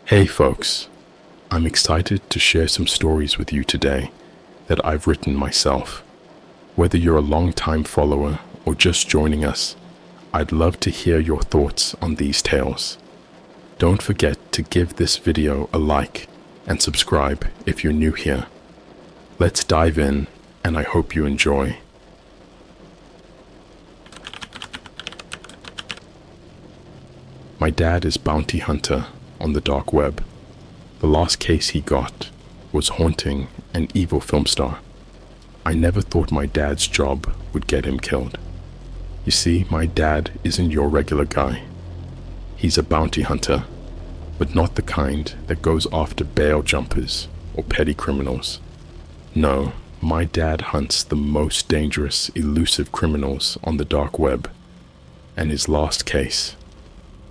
Hey folks, I'm excited to share some stories with you today that I've written myself. Whether you're a long-time follower or just joining us, I'd love to hear your thoughts on these tales. Don't forget to give this video a like and subscribe if you're new here. Let's dive in, and I hope you enjoy. My dad is bounty hunter on the dark web. The last case he got was haunting an evil film star. I never thought my dad's job would get him killed. You see, my dad isn't your regular guy. He's a bounty hunter, but not the kind that goes after bail jumpers or petty criminals. No, my dad hunts the most dangerous, elusive criminals on the dark web. And his last case,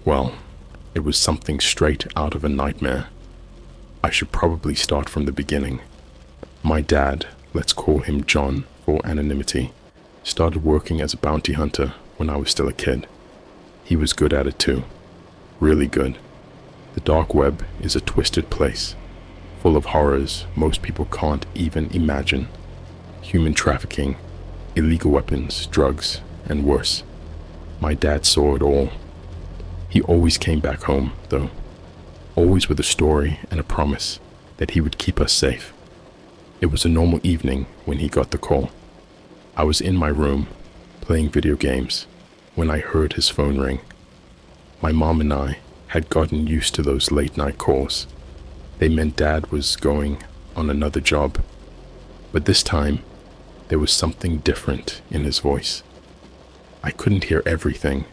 well, it was something straight out of a nightmare. I should probably start from the beginning. My dad, let's call him John for anonymity, started working as a bounty hunter when I was still a kid. He was good at it too. Really good. The dark web is a twisted place, full of horrors most people can't even imagine. Human trafficking, illegal weapons, drugs, and worse. My dad saw it all. He always came back home, though, always with a story and a promise that he would keep us safe. It was a normal evening when he got the call. I was in my room, playing video games, when I heard his phone ring. My mom and I had gotten used to those late-night calls. They meant Dad was going on another job. But this time, there was something different in his voice. I couldn't hear everything,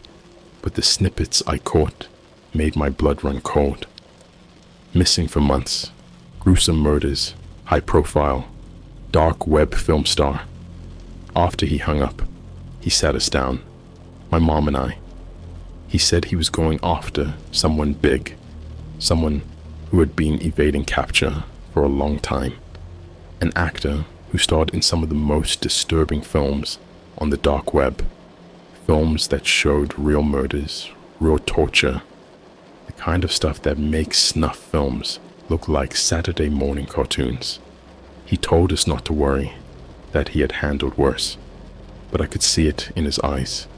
but the snippets I caught made my blood run cold. Missing for months, gruesome murders, high profile, dark web film star. After he hung up, he sat us down, my mom and I. He said he was going after someone big, someone who had been evading capture for a long time, an actor who starred in some of the most disturbing films on the dark web. Films that showed real murders, real torture, the kind of stuff that makes snuff films look like Saturday morning cartoons. He told us not to worry, that he had handled worse, but I could see it in his eyes.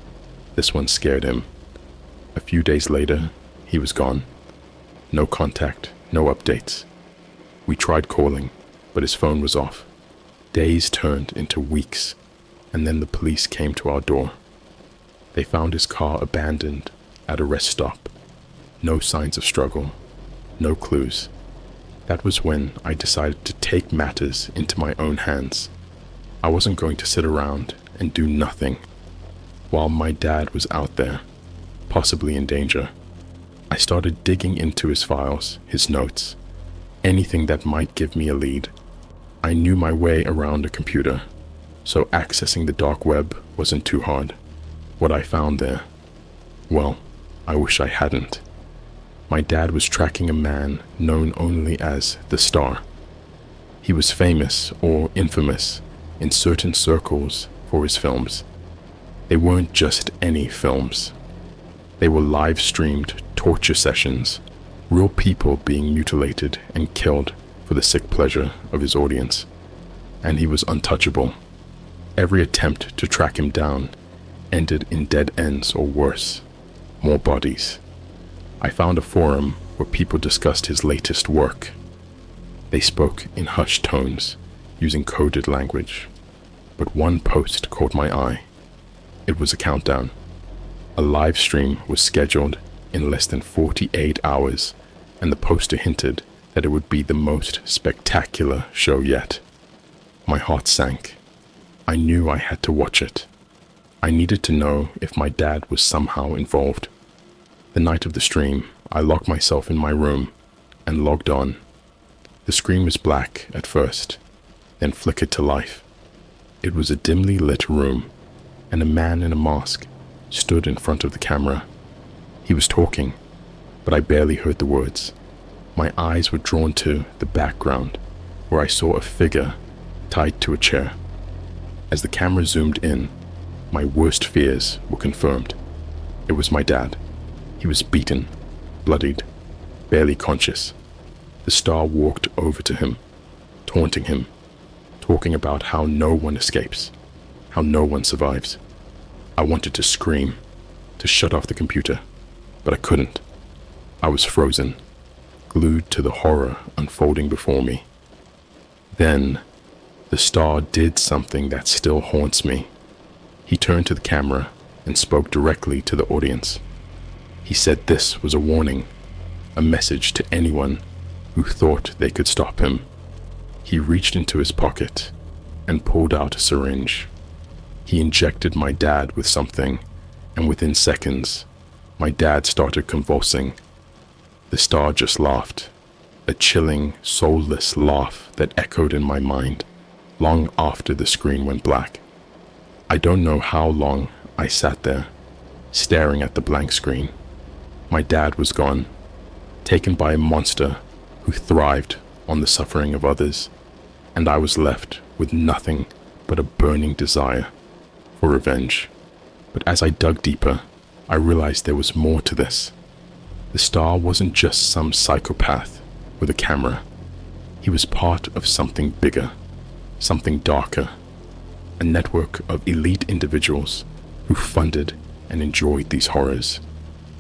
This one scared him. A few days later, he was gone. No contact, no updates. We tried calling, but his phone was off. Days turned into weeks, and then the police came to our door. They found his car abandoned at a rest stop. No signs of struggle, no clues. That was when I decided to take matters into my own hands. I wasn't going to sit around and do nothing while my dad was out there, possibly in danger. I started digging into his files, his notes, anything that might give me a lead. I knew my way around a computer, so accessing the dark web wasn't too hard. What I found there, well, I wish I hadn't. My dad was tracking a man known only as the Star. He was famous or infamous in certain circles for his films. They weren't just any films. They were live-streamed torture sessions, real people being mutilated and killed for the sick pleasure of his audience. And he was untouchable. Every attempt to track him down ended in dead ends or worse, more bodies. I found a forum where people discussed his latest work. They spoke in hushed tones, using coded language. But one post caught my eye. It was a countdown. A live stream was scheduled in less than 48 hours, and the poster hinted that it would be the most spectacular show yet. My heart sank. I knew I had to watch it. I needed to know if my dad was somehow involved. The night of the stream, I locked myself in my room and logged on. The screen was black at first, then flickered to life. It was a dimly lit room, and a man in a mask stood in front of the camera. He was talking, but I barely heard the words. My eyes were drawn to the background, where I saw a figure tied to a chair. As the camera zoomed in, my worst fears were confirmed. It was my dad. He was beaten, bloodied, barely conscious. The star walked over to him, taunting him, talking about how no one escapes, how no one survives. I wanted to scream, to shut off the computer, but I couldn't. I was frozen, glued to the horror unfolding before me. Then, the star did something that still haunts me. He turned to the camera and spoke directly to the audience. He said this was a warning, a message to anyone who thought they could stop him. He reached into his pocket and pulled out a syringe. He injected my dad with something, and within seconds, my dad started convulsing. The star just laughed, a chilling, soulless laugh that echoed in my mind long after the screen went black. I don't know how long I sat there, staring at the blank screen. My dad was gone, taken by a monster who thrived on the suffering of others, and I was left with nothing but a burning desire for revenge. But as I dug deeper, I realized there was more to this. The star wasn't just some psychopath with a camera. He was part of something bigger, something darker, a network of elite individuals who funded and enjoyed these horrors.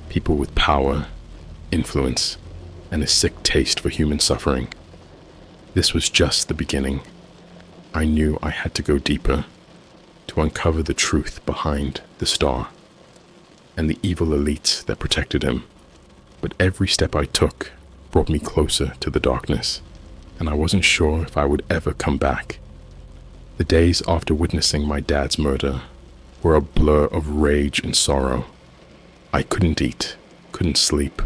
People with power, influence, and a sick taste for human suffering. This was just the beginning. I knew I had to go deeper to uncover the truth behind the star and the evil elites that protected him. But every step I took brought me closer to the darkness, and I wasn't sure if I would ever come back. The days after witnessing my dad's murder were a blur of rage and sorrow. I couldn't eat, couldn't sleep.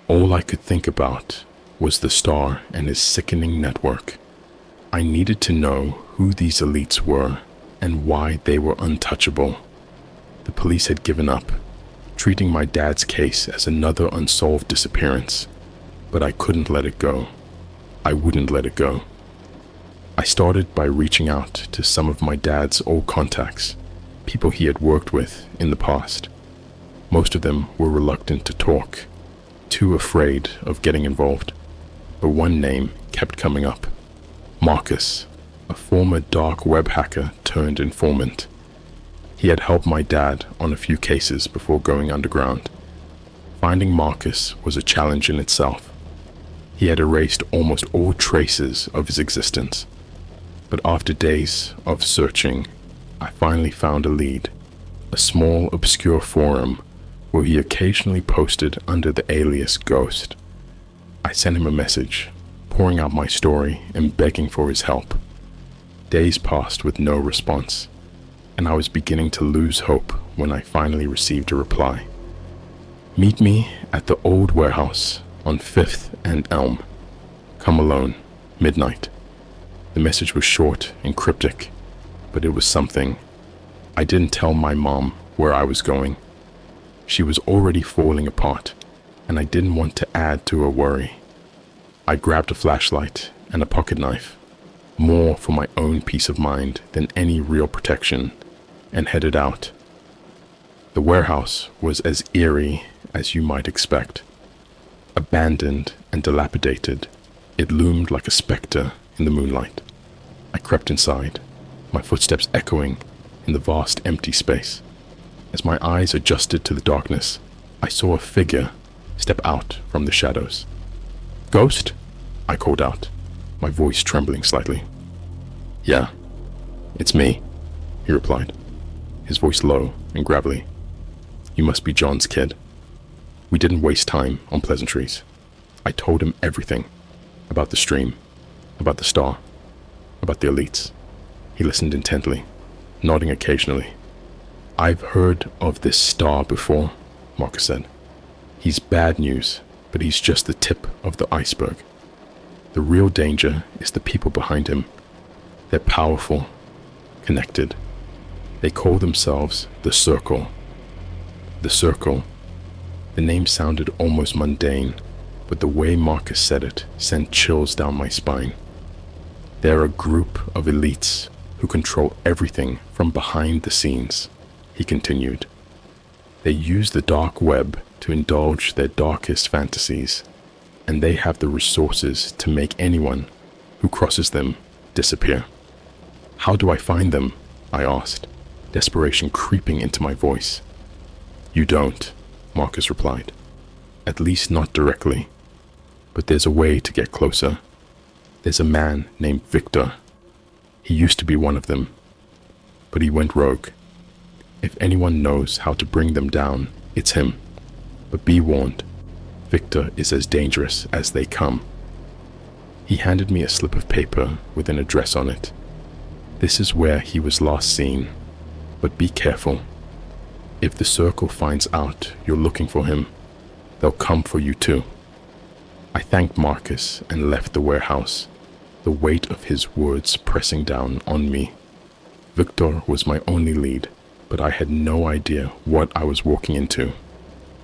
All I could think about was the star and his sickening network. I needed to know who these elites were and why they were untouchable. The police had given up, treating my dad's case as another unsolved disappearance, but I couldn't let it go. I wouldn't let it go. I started by reaching out to some of my dad's old contacts, people he had worked with in the past. Most of them were reluctant to talk, too afraid of getting involved, but one name kept coming up. Marcus, a former dark web hacker turned informant. He had helped my dad on a few cases before going underground. Finding Marcus was a challenge in itself. He had erased almost all traces of his existence. But after days of searching, I finally found a lead, a small, obscure forum where he occasionally posted under the alias Ghost. I sent him a message, pouring out my story and begging for his help. Days passed with no response, and I was beginning to lose hope when I finally received a reply. Meet me at the old warehouse on 5th and Elm. Come alone, midnight. The message was short and cryptic, but it was something. I didn't tell my mom where I was going. She was already falling apart, and I didn't want to add to her worry. I grabbed a flashlight and a pocket knife, more for my own peace of mind than any real protection, and headed out. The warehouse was as eerie as you might expect. Abandoned and dilapidated, it loomed like a specter in the moonlight. I crept inside, my footsteps echoing in the vast empty space. As my eyes adjusted to the darkness, I saw a figure step out from the shadows. "Ghost?" I called out, my voice trembling slightly. "Yeah, it's me," he replied, his voice low and gravelly. "You must be John's kid." We didn't waste time on pleasantries. I told him everything, about the stream, about the star, about the elites. He listened intently, nodding occasionally. "I've heard of this star before," Marcus said. "He's bad news, but he's just the tip of the iceberg. The real danger is the people behind him. They're powerful, connected. They call themselves the Circle." The Circle. The name sounded almost mundane, but the way Marcus said it sent chills down my spine. "They're a group of elites who control everything from behind the scenes," he continued. "They use the dark web to indulge their darkest fantasies. and they have the resources to make anyone who crosses them disappear. How do I find them? I asked, desperation creeping into my voice. You don't, Marcus replied. At least not directly. But there's a way to get closer. There's a man named Victor. He used to be one of them, but he went rogue. If anyone knows how to bring them down, it's him. But be warned, Victor is as dangerous as they come. He handed me a slip of paper with an address on it. This is where he was last seen, but be careful. If the circle finds out you're looking for him, they'll come for you too. I thanked Marcus and left the warehouse, the weight of his words pressing down on me. Victor was my only lead, but I had no idea what I was walking into.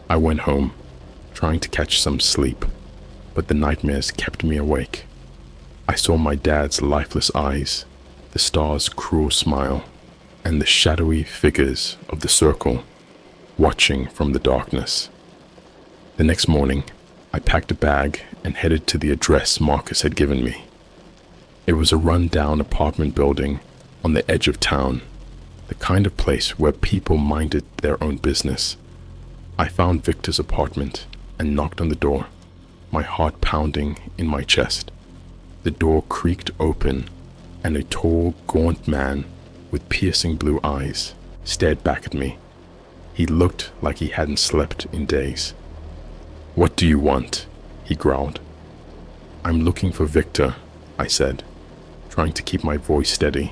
I went home, trying to catch some sleep, but the nightmares kept me awake. I saw my dad's lifeless eyes, the star's cruel smile, and the shadowy figures of the circle, watching from the darkness. The next morning, I packed a bag and headed to the address Marcus had given me. It was a run-down apartment building on the edge of town, the kind of place where people minded their own business. I found Victor's apartment and knocked on the door, my heart pounding in my chest. The door creaked open, and a tall, gaunt man with piercing blue eyes stared back at me. He looked like he hadn't slept in days. "What do you want?" he growled. "I'm looking for Victor," I said, trying to keep my voice steady.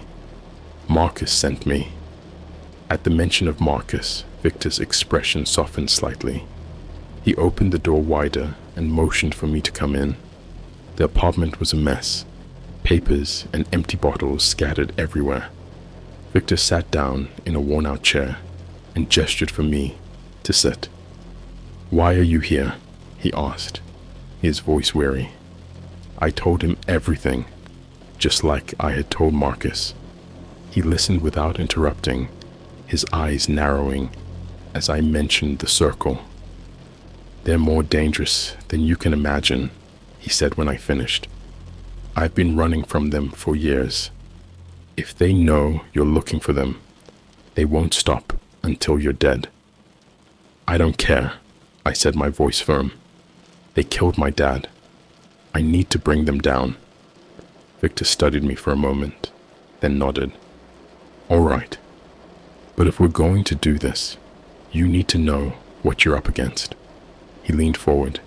"Marcus sent me." At the mention of Marcus, Victor's expression softened slightly. He opened the door wider and motioned for me to come in. The apartment was a mess, papers and empty bottles scattered everywhere. Victor sat down in a worn-out chair and gestured for me to sit. "Why are you here?" he asked, his voice weary. I told him everything, just like I had told Marcus. He listened without interrupting, his eyes narrowing as I mentioned the circle. "They're more dangerous than you can imagine," he said when I finished. "I've been running from them for years. If they know you're looking for them, they won't stop until you're dead." "I don't care," I said, my voice firm. "They killed my dad. I need to bring them down." Victor studied me for a moment, then nodded. "All right. But if we're going to do this, you need to know what you're up against." He leaned forward,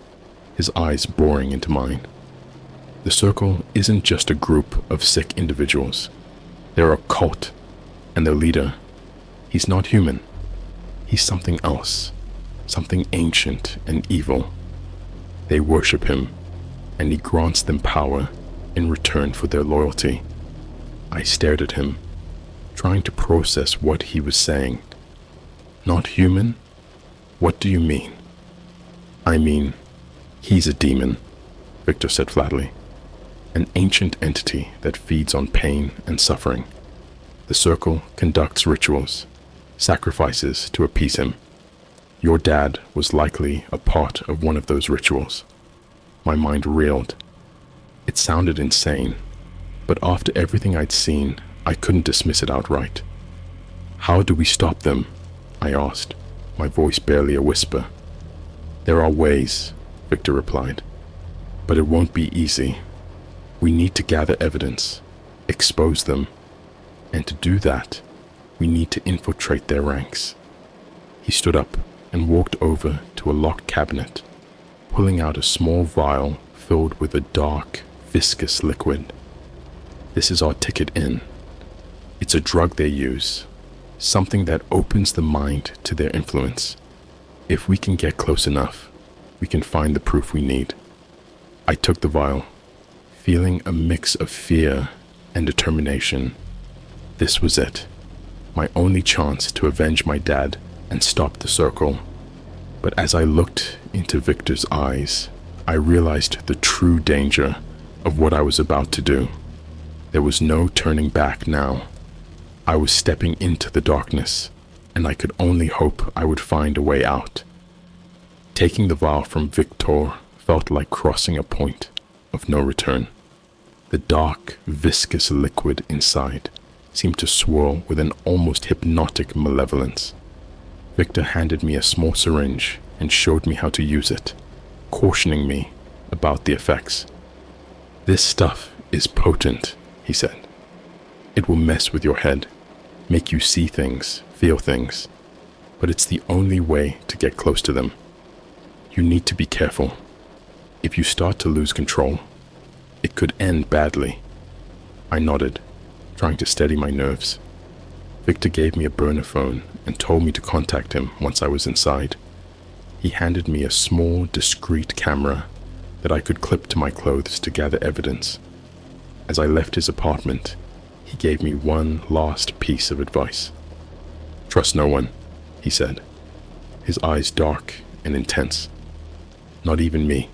his eyes boring into mine. "The circle isn't just a group of sick individuals. They're a cult, and their leader, he's not human. He's something else, something ancient and evil. They worship him, and he grants them power in return for their loyalty." I stared at him, trying to process what he was saying. "Not human? What do you mean?" "I mean, he's a demon," Victor said flatly. "An ancient entity that feeds on pain and suffering. The circle conducts rituals, sacrifices to appease him. Your dad was likely a part of one of those rituals." My mind reeled. It sounded insane, but after everything I'd seen, I couldn't dismiss it outright. "How do we stop them?" I asked, my voice barely a whisper. "There are ways," Victor replied, "but it won't be easy. We need to gather evidence, expose them, and to do that, we need to infiltrate their ranks." He stood up and walked over to a locked cabinet, pulling out a small vial filled with a dark, viscous liquid. "This is our ticket in. It's a drug they use, something that opens the mind to their influence. If we can get close enough, we can find the proof we need." I took the vial, feeling a mix of fear and determination. This was it, my only chance to avenge my dad and stop the circle. But as I looked into Victor's eyes, I realized the true danger of what I was about to do. There was no turning back now. I was stepping into the darkness, and I could only hope I would find a way out. Taking the vial from Victor felt like crossing a point of no return. The dark, viscous liquid inside seemed to swirl with an almost hypnotic malevolence. Victor handed me a small syringe and showed me how to use it, cautioning me about the effects. "This stuff is potent," he said. "It will mess with your head, make you see things, feel things, but it's the only way to get close to them. You need to be careful. If you start to lose control, it could end badly." I nodded, trying to steady my nerves. Victor gave me a burner phone and told me to contact him once I was inside. He handed me a small, discreet camera that I could clip to my clothes to gather evidence. As I left his apartment, he gave me one last piece of advice. "Trust no one," he said, his eyes dark and intense. "Not even me."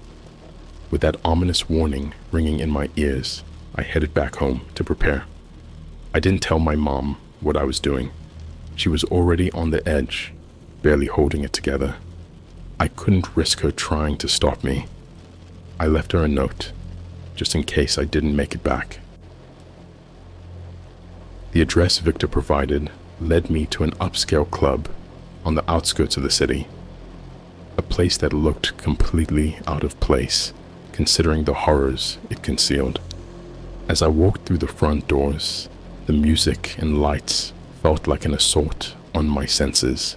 With that ominous warning ringing in my ears, I headed back home to prepare. I didn't tell my mom what I was doing. She was already on the edge, barely holding it together. I couldn't risk her trying to stop me. I left her a note, just in case I didn't make it back. The address Victor provided led me to an upscale club on the outskirts of the city, a place that looked completely out of place considering the horrors it concealed. As I walked through the front doors, the music and lights felt like an assault on my senses.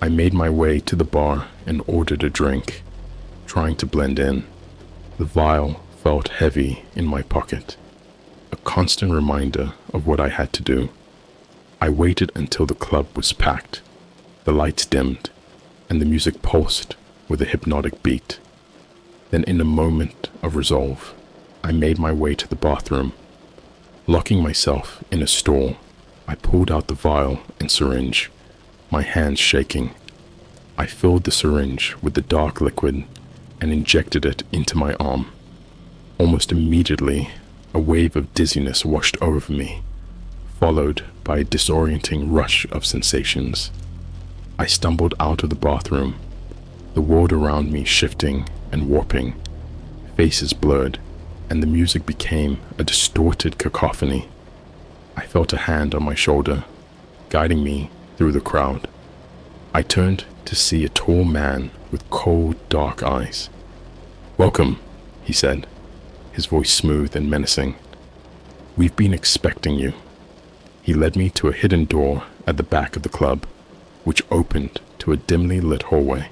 I made my way to the bar and ordered a drink, trying to blend in. The vial felt heavy in my pocket, a constant reminder of what I had to do. I waited until the club was packed, the lights dimmed, and the music pulsed with a hypnotic beat. Then in a moment of resolve, I made my way to the bathroom. Locking myself in a stall, I pulled out the vial and syringe, my hands shaking. I filled the syringe with the dark liquid and injected it into my arm. Almost immediately, a wave of dizziness washed over me, followed by a disorienting rush of sensations. I stumbled out of the bathroom, the world around me shifting and warping, faces blurred, and the music became a distorted cacophony. I felt a hand on my shoulder, guiding me through the crowd. I turned to see a tall man with cold, dark eyes. "Welcome," he said, his voice smooth and menacing. "We've been expecting you." He led me to a hidden door at the back of the club, which opened to a dimly lit hallway.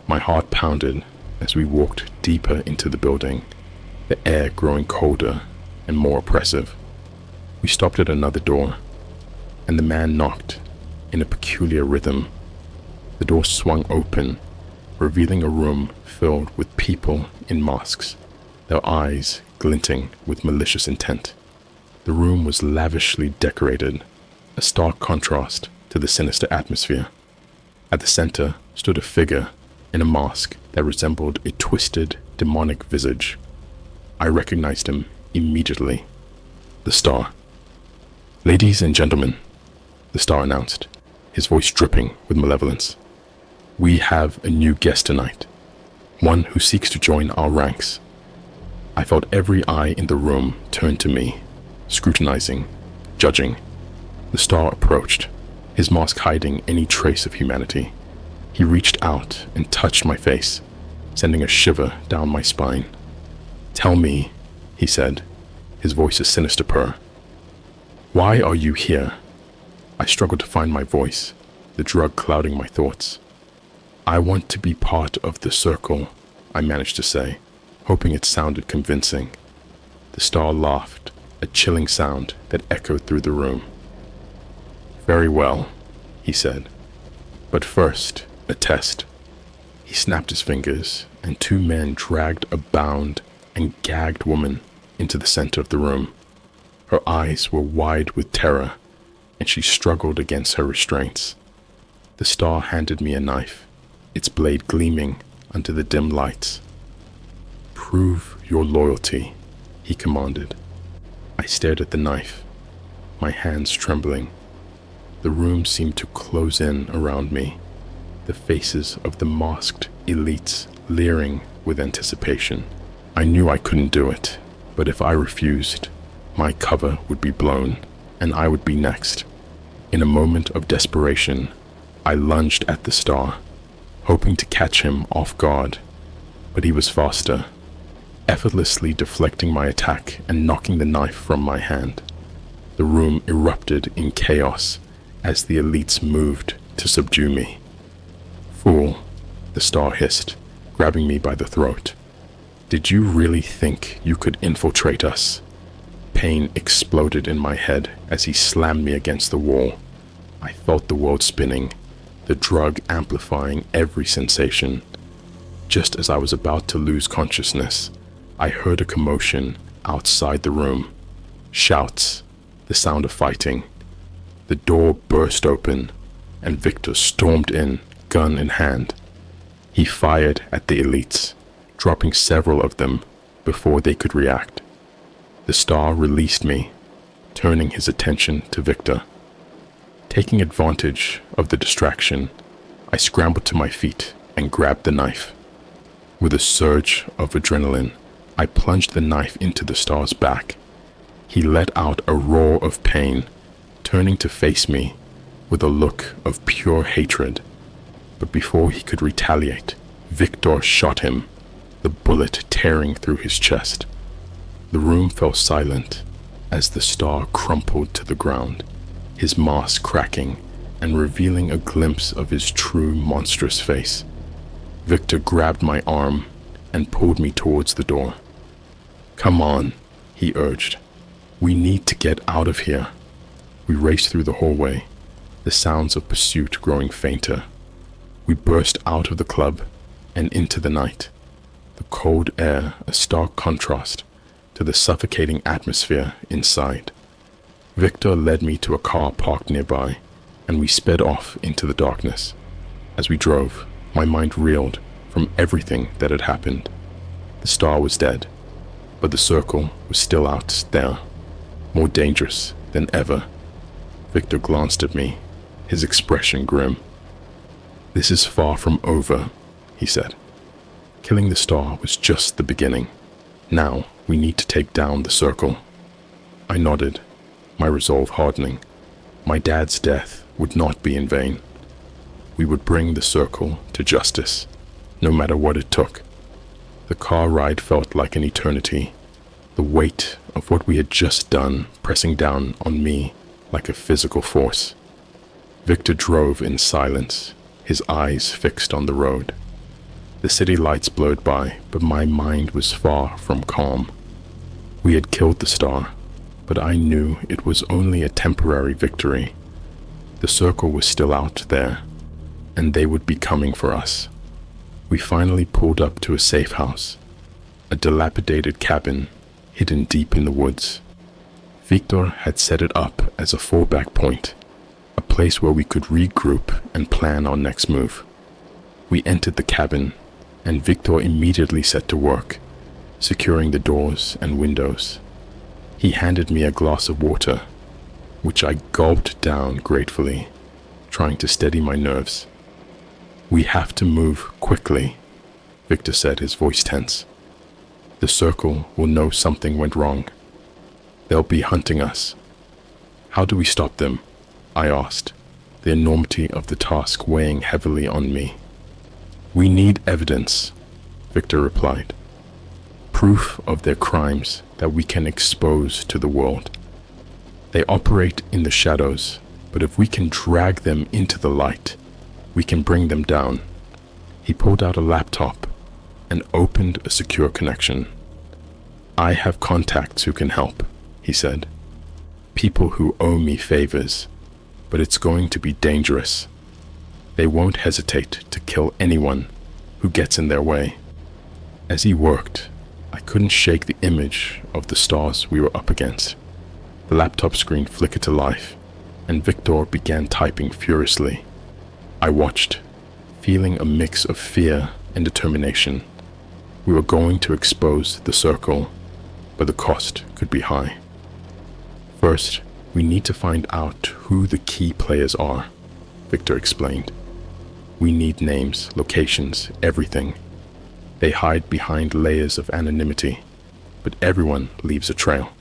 My heart pounded as we walked deeper into the building, the air growing colder and more oppressive. We stopped at another door, and the man knocked in a peculiar rhythm. The door swung open, revealing a room filled with people in masks, their eyes glinting with malicious intent. The room was lavishly decorated, a stark contrast to the sinister atmosphere. At the center stood a figure in a mask that resembled a twisted, demonic visage. I recognized him immediately. The Star. "Ladies and gentlemen," the Star announced, his voice dripping with malevolence. "We have a new guest tonight, one who seeks to join our ranks." I felt every eye in the room turn to me, scrutinizing, judging. The Star approached, his mask hiding any trace of humanity. He reached out and touched my face, sending a shiver down my spine. "Tell me," he said, his voice a sinister purr. "Why are you here?" I struggled to find my voice, the drug clouding my thoughts. "I want to be part of the circle," I managed to say, hoping it sounded convincing. The Star laughed, a chilling sound that echoed through the room. "Very well," he said. "But first, a test." He snapped his fingers, and two men dragged a bound and gagged woman into the center of the room. Her eyes were wide with terror, and she struggled against her restraints. The Star handed me a knife, its blade gleaming under the dim lights. "Prove your loyalty," he commanded. I stared at the knife, my hands trembling. The room seemed to close in around me, the faces of the masked elites leering with anticipation. I knew I couldn't do it, but if I refused, my cover would be blown, and I would be next. In a moment of desperation, I lunged at the star, hoping to catch him off guard, but he was faster, effortlessly deflecting my attack and knocking the knife from my hand. The room erupted in chaos as the elites moved to subdue me. "Fool," the star hissed, grabbing me by the throat. "Did you really think you could infiltrate us?" Pain exploded in my head as he slammed me against the wall. I felt the world spinning, the drug amplifying every sensation. Just as I was about to lose consciousness, I heard a commotion outside the room. Shouts, the sound of fighting. The door burst open, and Victor stormed in, gun in hand. He fired at the elites, dropping several of them before they could react. The star released me, turning his attention to Victor. Taking advantage of the distraction, I scrambled to my feet and grabbed the knife. With a surge of adrenaline, I plunged the knife into the star's back. He let out a roar of pain, turning to face me with a look of pure hatred. But before he could retaliate, Victor shot him, the bullet tearing through his chest. The room fell silent as the star crumpled to the ground, his mask cracking and revealing a glimpse of his true monstrous face. Victor grabbed my arm and pulled me towards the door. "Come on," he urged. "We need to get out of here." We raced through the hallway, the sounds of pursuit growing fainter. We burst out of the club and into the night, the cold air a stark contrast to the suffocating atmosphere inside. Victor led me to a car parked nearby, and we sped off into the darkness. As we drove, my mind reeled from everything that had happened. The star was dead, but the circle was still out there, more dangerous than ever. Victor glanced at me, his expression grim. "This is far from over," he said. "Killing the star was just the beginning. Now we need to take down the circle." I nodded, my resolve hardening. My dad's death would not be in vain. We would bring the circle to justice, no matter what it took. The car ride felt like an eternity, the weight of what we had just done pressing down on me like a physical force. Victor drove in silence, his eyes fixed on the road. The city lights blurred by, but my mind was far from calm. We had killed the star, but I knew it was only a temporary victory. The circle was still out there, and they would be coming for us. We finally pulled up to a safe house, a dilapidated cabin hidden deep in the woods. Victor had set it up as a fallback point, a place where we could regroup and plan our next move. We entered the cabin, and Victor immediately set to work, securing the doors and windows. He handed me a glass of water, which I gulped down gratefully, trying to steady my nerves. "We have to move quickly," Victor said, his voice tense. "The circle will know something went wrong. They'll be hunting us." "How do we stop them?" I asked, the enormity of the task weighing heavily on me. "We need evidence," Victor replied. "Proof of their crimes that we can expose to the world. They operate in the shadows, but if we can drag them into the light, we can bring them down." He pulled out a laptop and opened a secure connection. "I have contacts who can help," he said. "People who owe me favors, but it's going to be dangerous. They won't hesitate to kill anyone who gets in their way." As he worked, I couldn't shake the image of the stars we were up against. The laptop screen flickered to life, and Victor began typing furiously. I watched, feeling a mix of fear and determination. We were going to expose the circle, but the cost could be high. "First, we need to find out who the key players are," Victor explained. "We need names, locations, everything. They hide behind layers of anonymity, but everyone leaves a trail.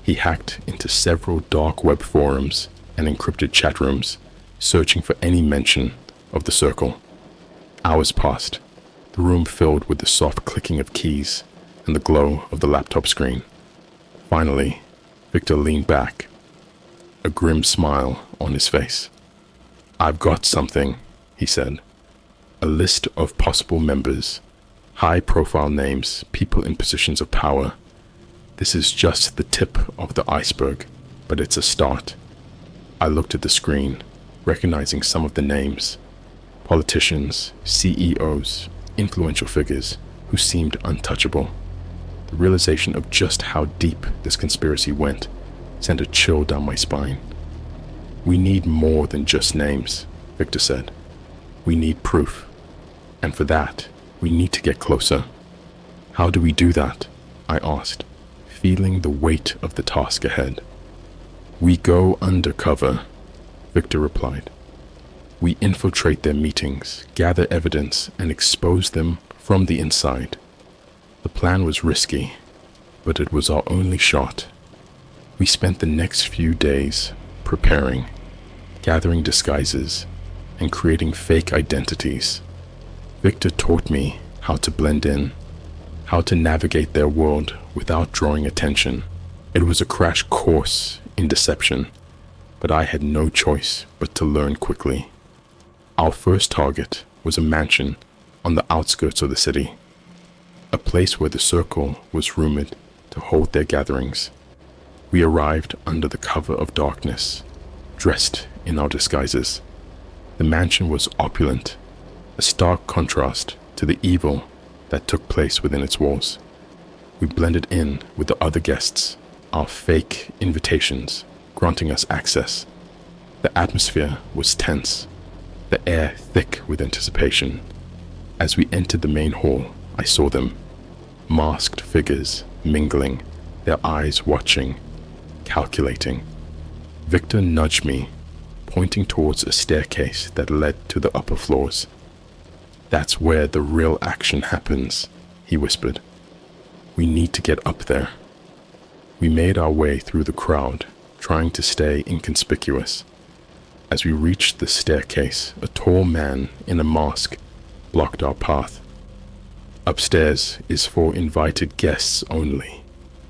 He hacked into several dark web forums and encrypted chat rooms, searching for any mention of the circle. Hours passed, the room filled with the soft clicking of keys and the glow of the laptop screen. Finally, Victor leaned back, a grim smile on his face. "I've got something," he said. "A list of possible members, high-profile names, people in positions of power. This is just the tip of the iceberg, but it's a start." I looked at the screen, recognizing some of the names. Politicians, CEOs, influential figures who seemed untouchable. The realization of just how deep this conspiracy went sent a chill down my spine. "We need more than just names," Victor said. "We need proof. And for that, we need to get closer." "How do we do that?" I asked, feeling the weight of the task ahead. "We go undercover," Victor replied. "We infiltrate their meetings, gather evidence, and expose them from the inside." The plan was risky, but it was our only shot. We spent the next few days preparing, gathering disguises, and creating fake identities. Victor taught me how to blend in, how to navigate their world without drawing attention. It was a crash course in deception, but I had no choice but to learn quickly. Our first target was a mansion on the outskirts of the city, a place where the circle was rumored to hold their gatherings. We arrived under the cover of darkness, dressed in our disguises. The mansion was opulent, a stark contrast to the evil that took place within its walls. We blended in with the other guests, our fake invitations granting us access. The atmosphere was tense, the air thick with anticipation. As we entered the main hall, I saw them, masked figures mingling, their eyes watching, calculating. Victor nudged me, pointing towards a staircase that led to the upper floors. "That's where the real action happens," he whispered. "We need to get up there." We made our way through the crowd, trying to stay inconspicuous. As we reached the staircase, a tall man in a mask blocked our path. "Upstairs is for invited guests only,"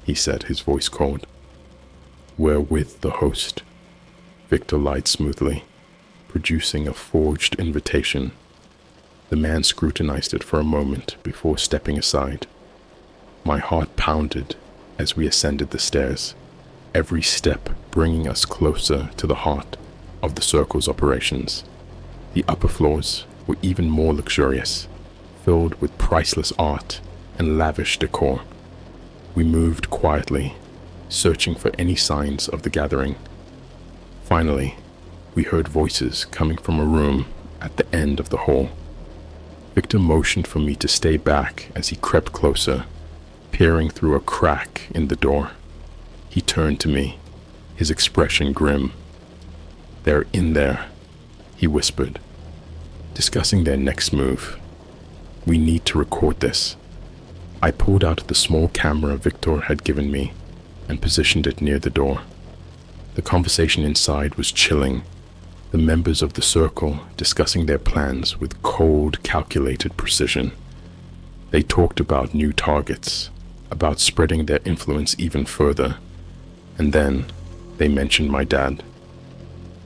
he said, his voice cold. "We're with the host." Victor lied smoothly, producing a forged invitation. The man scrutinized it for a moment before stepping aside. My heart pounded as we ascended the stairs, every step bringing us closer to the heart of the circle's operations. The upper floors were even more luxurious, filled with priceless art and lavish decor. We moved quietly, searching for any signs of the gathering. Finally, we heard voices coming from a room at the end of the hall. Victor motioned for me to stay back as he crept closer, peering through a crack in the door. He turned to me, his expression grim. "They're in there," he whispered, discussing their next move. "We need to record this." I pulled out the small camera Victor had given me and positioned it near the door. The conversation inside was chilling, the members of the circle discussing their plans with cold, calculated precision. They talked about new targets, about spreading their influence even further, and then they mentioned my dad.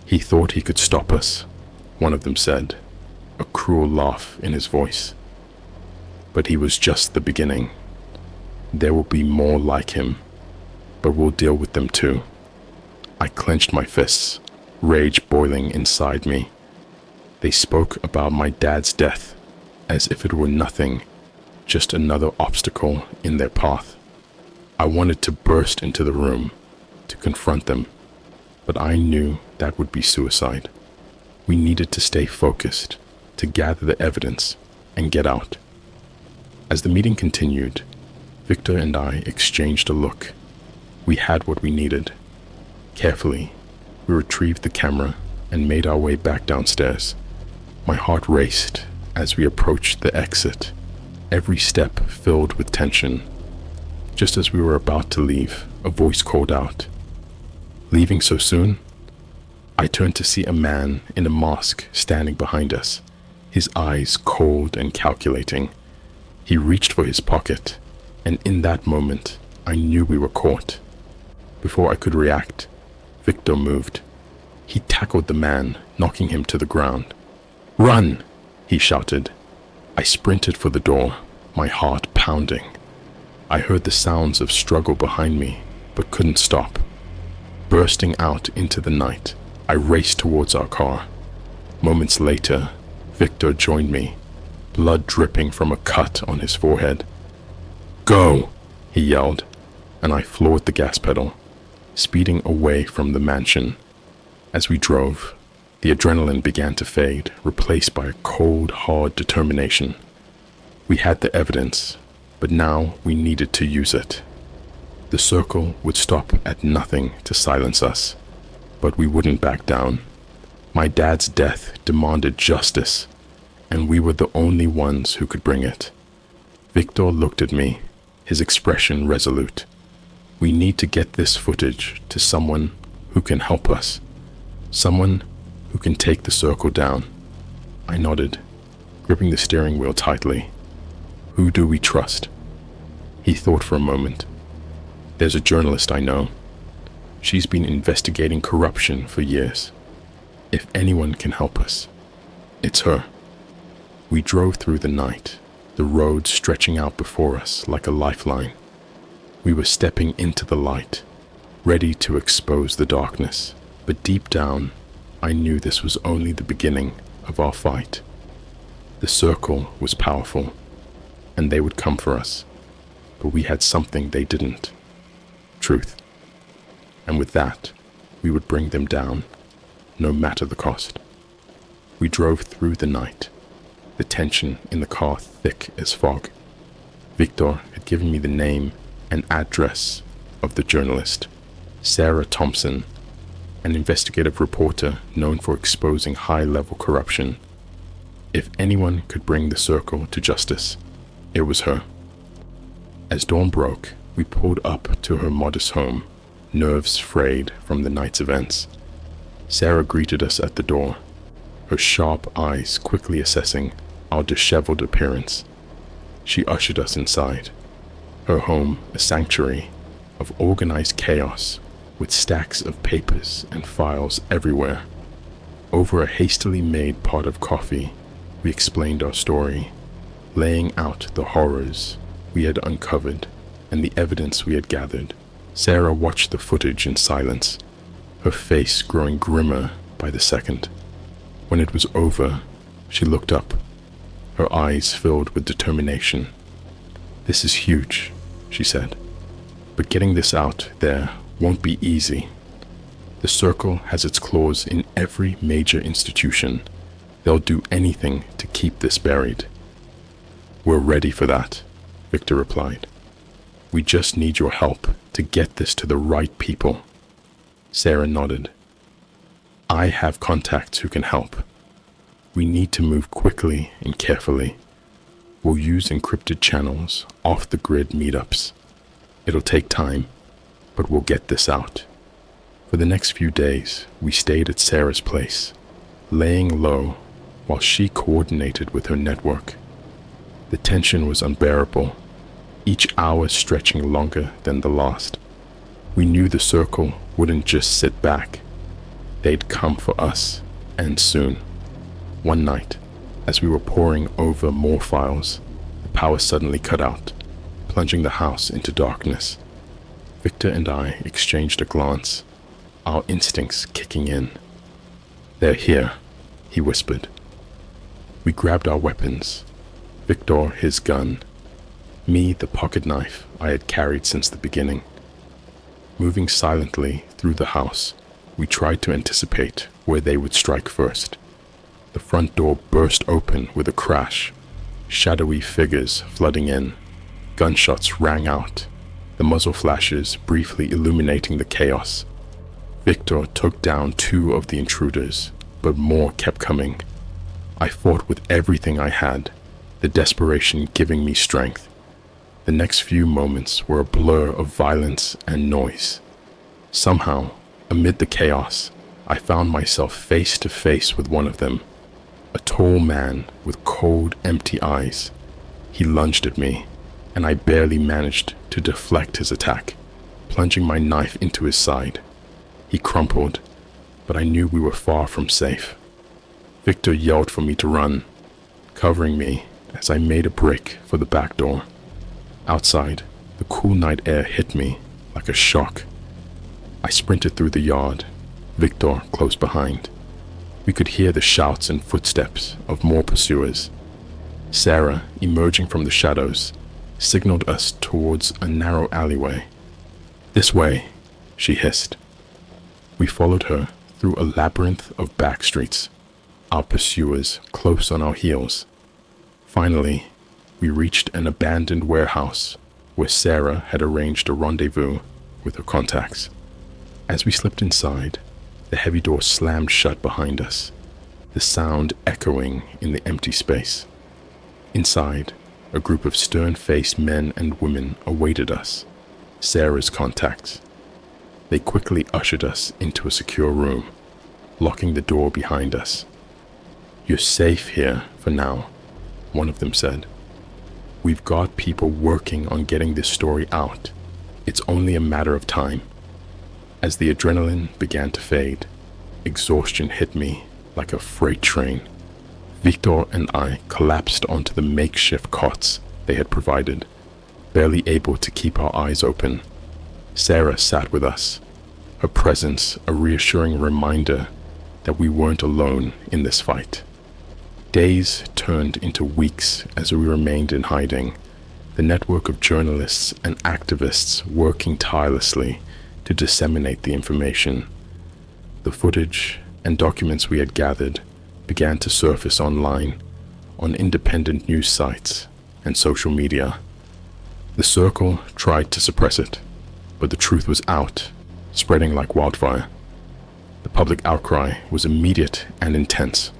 "He thought he could stop us," one of them said, a cruel laugh in his voice. "But he was just the beginning. There will be more like him, but we'll deal with them too." I clenched my fists, rage boiling inside me. They spoke about my dad's death as if it were nothing, just another obstacle in their path. I wanted to burst into the room, to confront them, but I knew that would be suicide. We needed to stay focused, to gather the evidence, and get out. As the meeting continued, Victor and I exchanged a look. We had what we needed. Carefully, we retrieved the camera and made our way back downstairs. My heart raced as we approached the exit. every step filled with tension. Just as we were about to leave, a voice called out, "Leaving so soon?" I turned to see a man in a mask standing behind us, his eyes cold and calculating. He reached for his pocket, and in that moment, I knew we were caught. Before I could react, Victor moved. He tackled the man, knocking him to the ground. "Run!" he shouted. I sprinted for the door, my heart pounding. I heard the sounds of struggle behind me, but couldn't stop. Bursting out into the night, I raced towards our car. Moments later, Victor joined me, blood dripping from a cut on his forehead. "Go!" he yelled, and I floored the gas pedal, speeding away from the mansion. As we drove, the adrenaline began to fade, replaced by a cold, hard determination. We had the evidence, but now we needed to use it. The circle would stop at nothing to silence us, but we wouldn't back down. My dad's death demanded justice, and we were the only ones who could bring it. Victor looked at me, his expression resolute. We need to get this footage to someone who can help us, someone who can take the circle down. I nodded, gripping the steering wheel tightly. Who do we trust? He thought for a moment. There's a journalist I know. She's been investigating corruption for years. If anyone can help us, it's her. We drove through the night, the road stretching out before us like a lifeline. We were stepping into the light, ready to expose the darkness, but deep down, I knew this was only the beginning of our fight. The circle was powerful, and they would come for us, but we had something they didn't: truth. And with that, we would bring them down, no matter the cost. We drove through the night, the tension in the car thick as fog. Victor had given me the name and address of the journalist, Sarah Thompson, an investigative reporter known for exposing high-level corruption. If anyone could bring the circle to justice, it was her. As dawn broke, we pulled up to her modest home, nerves frayed from the night's events. Sarah greeted us at the door, her sharp eyes quickly assessing our disheveled appearance. She ushered us inside, her home a sanctuary of organized chaos with stacks of papers and files everywhere. Over a hastily made pot of coffee, we explained our story, laying out the horrors we had uncovered and the evidence we had gathered. Sarah watched the footage in silence, her face growing grimmer by the second. When it was over, she looked up, her eyes filled with determination. "This is huge," she said, "but getting this out there won't be easy. The circle has its claws in every major institution. They'll do anything to keep this buried." "We're ready for that," Victor replied. "We just need your help to get this to the right people." Sarah nodded. "I have contacts who can help. We need to move quickly and carefully. We'll use encrypted channels, off-the-grid meetups. It'll take time, but we'll get this out." For the next few days, we stayed at Sarah's place, laying low while she coordinated with her network. The tension was unbearable, each hour stretching longer than the last. We knew the circle wouldn't just sit back. They'd come for us, and soon. One night, as we were poring over more files, the power suddenly cut out, plunging the house into darkness. Victor and I exchanged a glance, our instincts kicking in. "They're here," he whispered. We grabbed our weapons, Victor his gun, me the pocket knife I had carried since the beginning. Moving silently through the house, we tried to anticipate where they would strike first. The front door burst open with a crash, shadowy figures flooding in. Gunshots rang out, the muzzle flashes briefly illuminating the chaos. Victor took down 2 of the intruders, but more kept coming. I fought with everything I had, the desperation giving me strength. The next few moments were a blur of violence and noise. Somehow, amid the chaos, I found myself face to face with one of them, a tall man with cold, empty eyes. He lunged at me, and I barely managed to deflect his attack, plunging my knife into his side. He crumpled, but I knew we were far from safe. Victor yelled for me to run, covering me as I made a break for the back door. Outside, the cool night air hit me like a shock. I sprinted through the yard, Victor close behind. We could hear the shouts and footsteps of more pursuers. Sarah, emerging from the shadows, signaled us towards a narrow alleyway. "This way," she hissed. We followed her through a labyrinth of back streets, our pursuers close on our heels. Finally, we reached an abandoned warehouse where Sarah had arranged a rendezvous with her contacts. As we slipped inside, the heavy door slammed shut behind us, the sound echoing in the empty space. Inside, a group of stern-faced men and women awaited us, Sarah's contacts. They quickly ushered us into a secure room, locking the door behind us. "You're safe here for now," one of them said. "We've got people working on getting this story out. It's only a matter of time." As the adrenaline began to fade, exhaustion hit me like a freight train. Victor and I collapsed onto the makeshift cots they had provided, barely able to keep our eyes open. Sarah sat with us, her presence a reassuring reminder that we weren't alone in this fight. Days turned into weeks as we remained in hiding, the network of journalists and activists working tirelessly to disseminate the information. The footage and documents we had gathered began to surface online, on independent news sites and social media. The circle tried to suppress it, but the truth was out, spreading like wildfire. The public outcry was immediate and intense.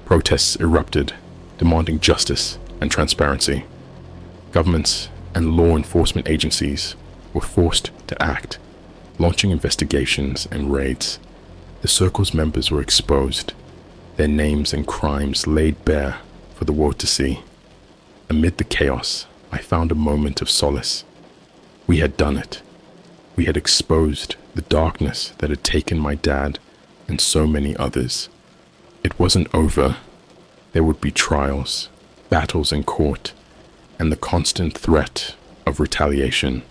Protests erupted, demanding justice and transparency. Governments and law enforcement agencies were forced to act, launching investigations and raids. The circle's members were exposed, their names and crimes laid bare for the world to see. Amid the chaos, I found a moment of solace. We had done it. We had exposed the darkness that had taken my dad and so many others. It wasn't over. There would be trials, battles in court, and the constant threat of retaliation.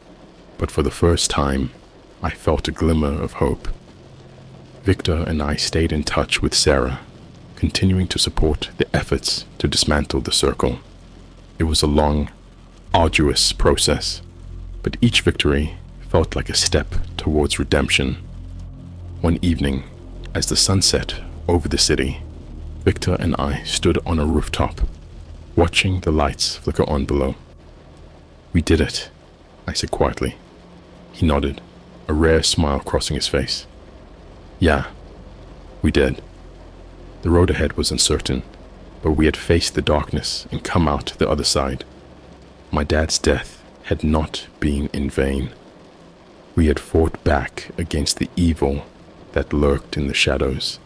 But for the first time, I felt a glimmer of hope. Victor and I stayed in touch with Sarah, continuing to support the efforts to dismantle the circle. It was a long, arduous process, but each victory felt like a step towards redemption. One evening, as the sun set over the city, Victor and I stood on a rooftop, watching the lights flicker on below. "We did it," I said quietly. He nodded, a rare smile crossing his face. "Yeah, we did." The road ahead was uncertain, but we had faced the darkness and come out the other side. My dad's death had not been in vain. We had fought back against the evil that lurked in the shadows,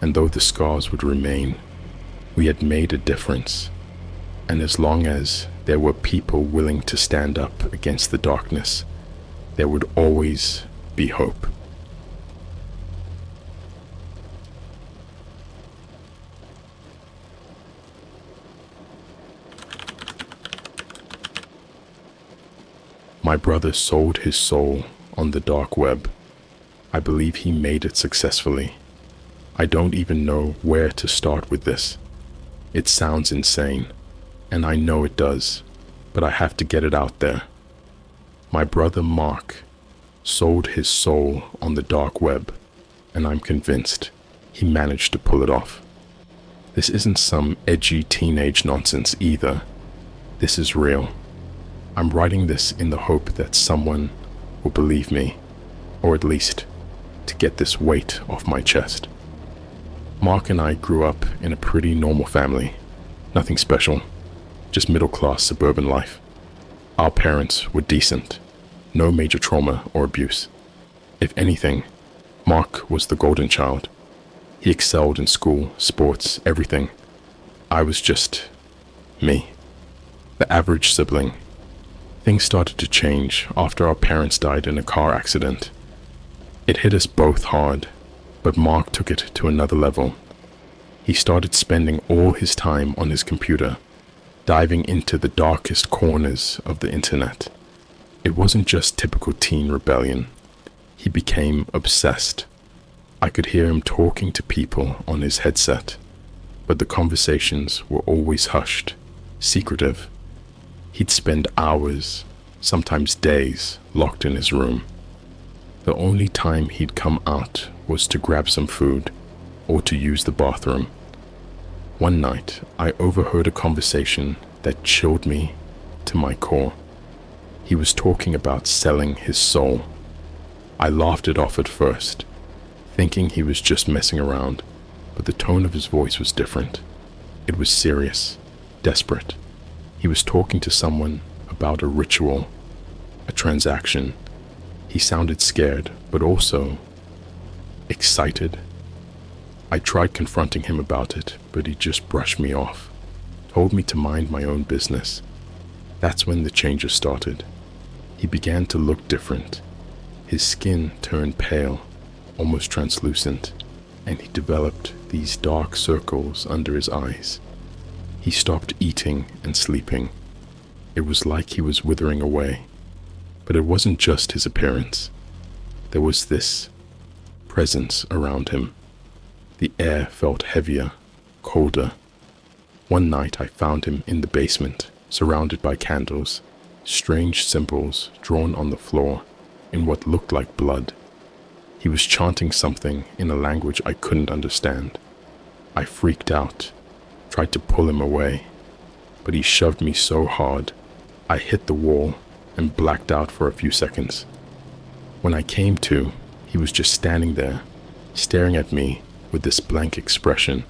and though the scars would remain, we had made a difference. And as long as there were people willing to stand up against the darkness, there would always be hope. My brother sold his soul on the dark web. I believe he made it successfully. I don't even know where to start with this. It sounds insane, and I know it does, but I have to get it out there. My brother Mark sold his soul on the dark web, and I'm convinced he managed to pull it off. This isn't some edgy teenage nonsense either. This is real. I'm writing this in the hope that someone will believe me, or at least to get this weight off my chest. Mark and I grew up in a pretty normal family. Nothing special, just middle-class suburban life. Our parents were decent, no major trauma or abuse. If anything, Mark was the golden child. He excelled in school, sports, everything. I was just me, the average sibling. Things started to change after our parents died in a car accident. It hit us both hard, but Mark took it to another level. He started spending all his time on his computer, diving into the darkest corners of the internet. It wasn't just typical teen rebellion. He became obsessed. I could hear him talking to people on his headset, but the conversations were always hushed, secretive. He'd spend hours, sometimes days, locked in his room. The only time he'd come out was to grab some food or to use the bathroom. One night, I overheard a conversation that chilled me to my core. He was talking about selling his soul. I laughed it off at first, thinking he was just messing around, but the tone of his voice was different. It was serious, desperate. He was talking to someone about a ritual, a transaction. He sounded scared, but also excited. I tried confronting him about it, but he just brushed me off, told me to mind my own business. That's when the changes started. He began to look different. His skin turned pale, almost translucent, and he developed these dark circles under his eyes. He stopped eating and sleeping. It was like he was withering away. But it wasn't just his appearance. There was this presence around him. The air felt heavier, colder. One night I found him in the basement, surrounded by candles, strange symbols drawn on the floor in what looked like blood. He was chanting something in a language I couldn't understand. I freaked out, tried to pull him away, but he shoved me so hard, I hit the wall and blacked out for a few seconds. When I came to, he was just standing there, staring at me with this blank expression.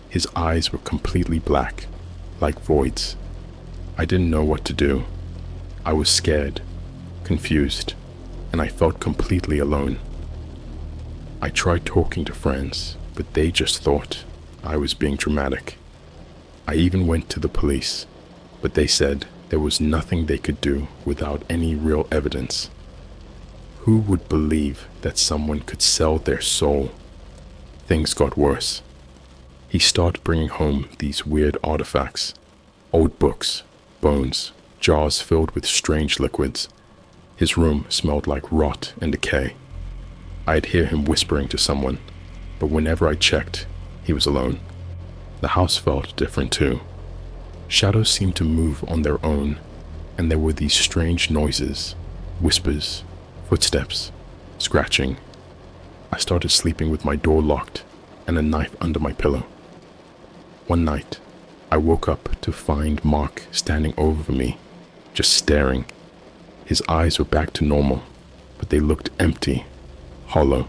His eyes were completely black, like voids. I didn't know what to do. I was scared, confused, and I felt completely alone. I tried talking to friends, but they just thought I was being dramatic. I even went to the police, but they said there was nothing they could do without any real evidence. Who would believe that someone could sell their soul? Things got worse. He started bringing home these weird artifacts, old books, bones, jars filled with strange liquids. His room smelled like rot and decay. I'd hear him whispering to someone, but whenever I checked, he was alone. The house felt different too. Shadows seemed to move on their own, and there were these strange noises, whispers, footsteps, scratching. I started sleeping with my door locked and a knife under my pillow. One night, I woke up to find Mark standing over me, just staring. His eyes were back to normal, but they looked empty, hollow.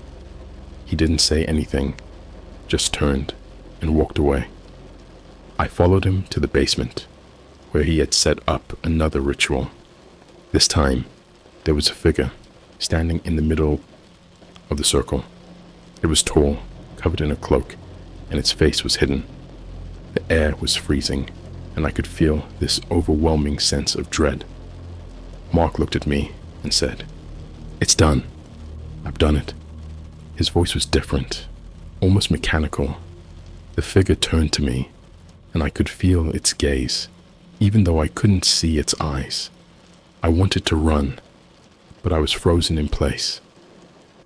He didn't say anything, just turned and walked away. I followed him to the basement, where he had set up another ritual. This time, there was a figure standing in the middle of the circle. It was tall, covered in a cloak, and its face was hidden. The air was freezing, and I could feel this overwhelming sense of dread. Mark looked at me and said, "It's done. I've done it." His voice was different, almost mechanical. The figure turned to me, and I could feel its gaze, even though I couldn't see its eyes. I wanted to run, but I was frozen in place.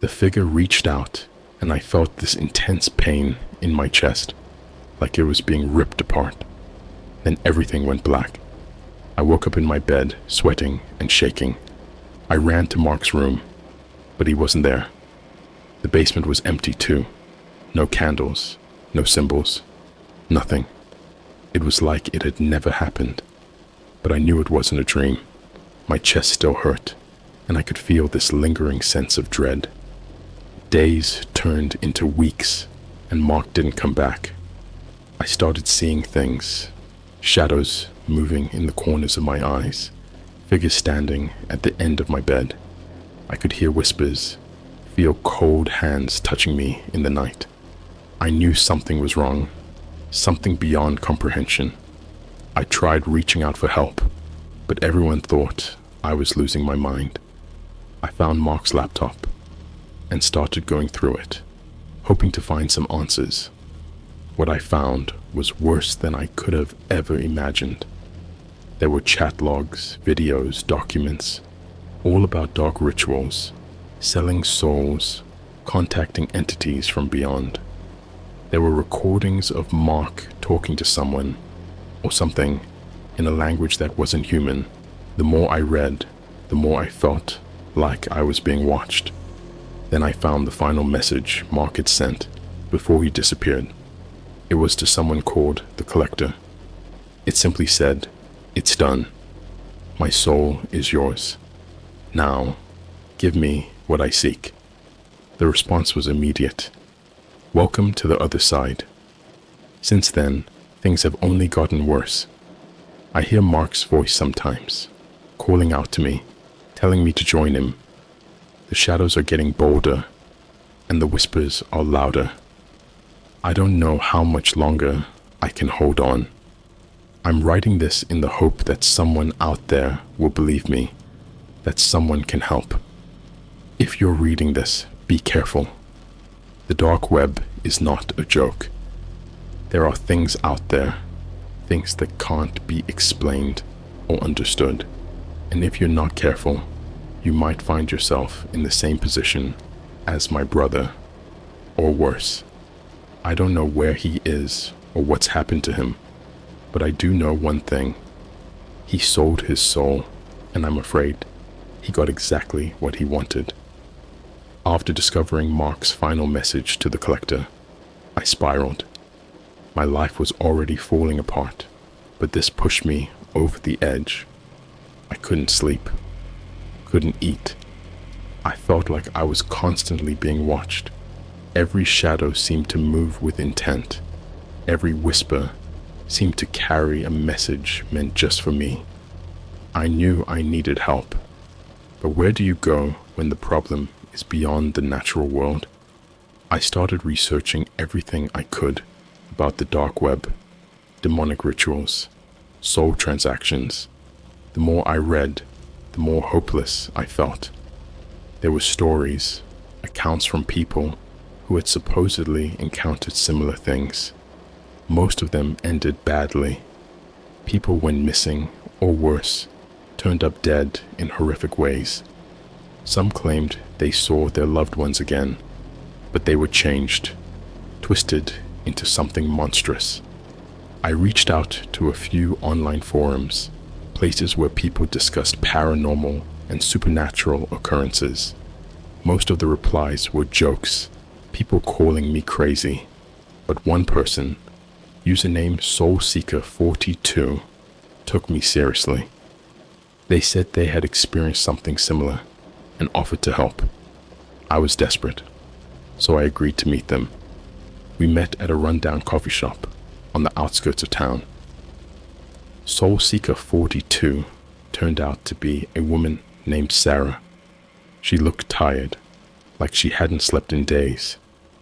The figure reached out, and I felt this intense pain in my chest, like it was being ripped apart. Then everything went black. I woke up in my bed, sweating and shaking. I ran to Mark's room, but he wasn't there. The basement was empty too. No candles, no symbols, nothing. It was like it had never happened, but I knew it wasn't a dream. My chest still hurt, and I could feel this lingering sense of dread. Days turned into weeks, and Mark didn't come back. I started seeing things, shadows moving in the corners of my eyes, figures standing at the end of my bed. I could hear whispers, feel cold hands touching me in the night. I knew something was wrong, something beyond comprehension. I tried reaching out for help, but everyone thought I was losing my mind. I found Mark's laptop and started going through it, hoping to find some answers. What I found was worse than I could have ever imagined. There were chat logs, videos, documents, all about dark rituals, selling souls, contacting entities from beyond. There were recordings of Mark talking to someone or something in a language that wasn't human. The more I read, the more I felt like I was being watched. Then I found the final message Mark had sent before he disappeared. It was to someone called the Collector. It simply said, "It's done. My soul is yours. Now, give me what I seek." The response was immediate. "Welcome to the other side." Since then, things have only gotten worse. I hear Mark's voice sometimes, calling out to me, telling me to join him. The shadows are getting bolder, and the whispers are louder. I don't know how much longer I can hold on. I'm writing this in the hope that someone out there will believe me, that someone can help. If you're reading this, be careful. The dark web is not a joke. There are things out there, things that can't be explained or understood. And if you're not careful, you might find yourself in the same position as my brother, or worse. I don't know where he is or what's happened to him, but I do know one thing. He sold his soul, and I'm afraid he got exactly what he wanted. After discovering Mark's final message to the Collector, I spiraled. My life was already falling apart, but this pushed me over the edge. I couldn't sleep, couldn't eat. I felt like I was constantly being watched. Every shadow seemed to move with intent. Every whisper seemed to carry a message meant just for me. I knew I needed help, but where do you go when the problem is beyond the natural world? I started researching everything I could about the dark web, demonic rituals, soul transactions. The more I read, the more hopeless I felt. There were stories, accounts from people who had supposedly encountered similar things. Most of them ended badly. People went missing, or worse, turned up dead in horrific ways. Some claimed they saw their loved ones again, but they were changed, twisted into something monstrous. I reached out to a few online forums, places where people discussed paranormal and supernatural occurrences. Most of the replies were jokes, people calling me crazy, but one person, username SoulSeeker42, took me seriously. They said they had experienced something similar and offered to help. I was desperate, so I agreed to meet them. We met at a rundown coffee shop on the outskirts of town. SoulSeeker42 turned out to be a woman named Sarah. She looked tired, like she hadn't slept in days,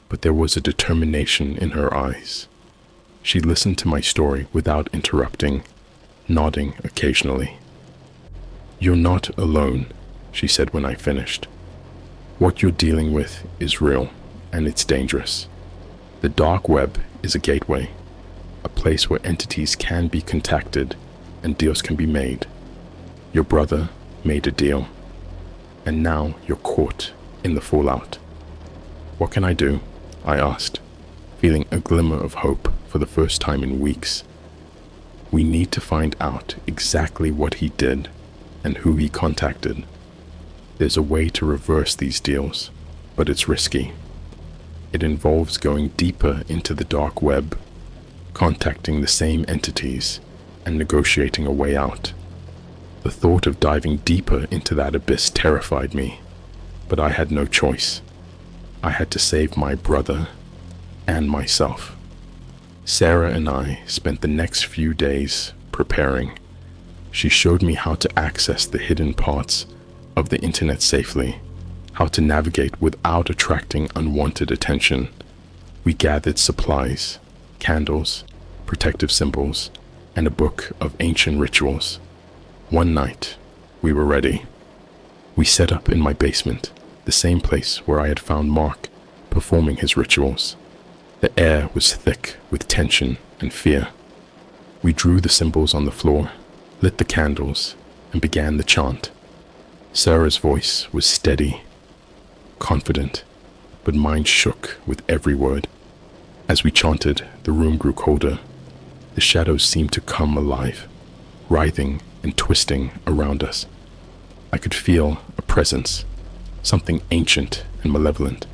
but there was a determination in her eyes. She listened to my story without interrupting, nodding occasionally. "You're not alone," she said when I finished. "What you're dealing with is real, and it's dangerous. The dark web is a gateway, a place where entities can be contacted and deals can be made. Your brother made a deal, and now you're caught in the fallout." "What can I do?" I asked, feeling a glimmer of hope for the first time in weeks. "We need to find out exactly what he did and who he contacted. There's a way to reverse these deals, but it's risky. It involves going deeper into the dark web, contacting the same entities, and negotiating a way out." The thought of diving deeper into that abyss terrified me, but I had no choice. I had to save my brother and myself. Sarah and I spent the next few days preparing. She showed me how to access the hidden parts of the internet safely, how to navigate without attracting unwanted attention. We gathered supplies, candles, protective symbols, and a book of ancient rituals. One night, we were ready. We set up in my basement, the same place where I had found Mark performing his rituals. The air was thick with tension and fear. We drew the symbols on the floor, lit the candles, and began the chant. Sarah's voice was steady, confident, but mine shook with every word. As we chanted, the room grew colder. The shadows seemed to come alive, writhing and twisting around us. I could feel a presence, something ancient and malevolent.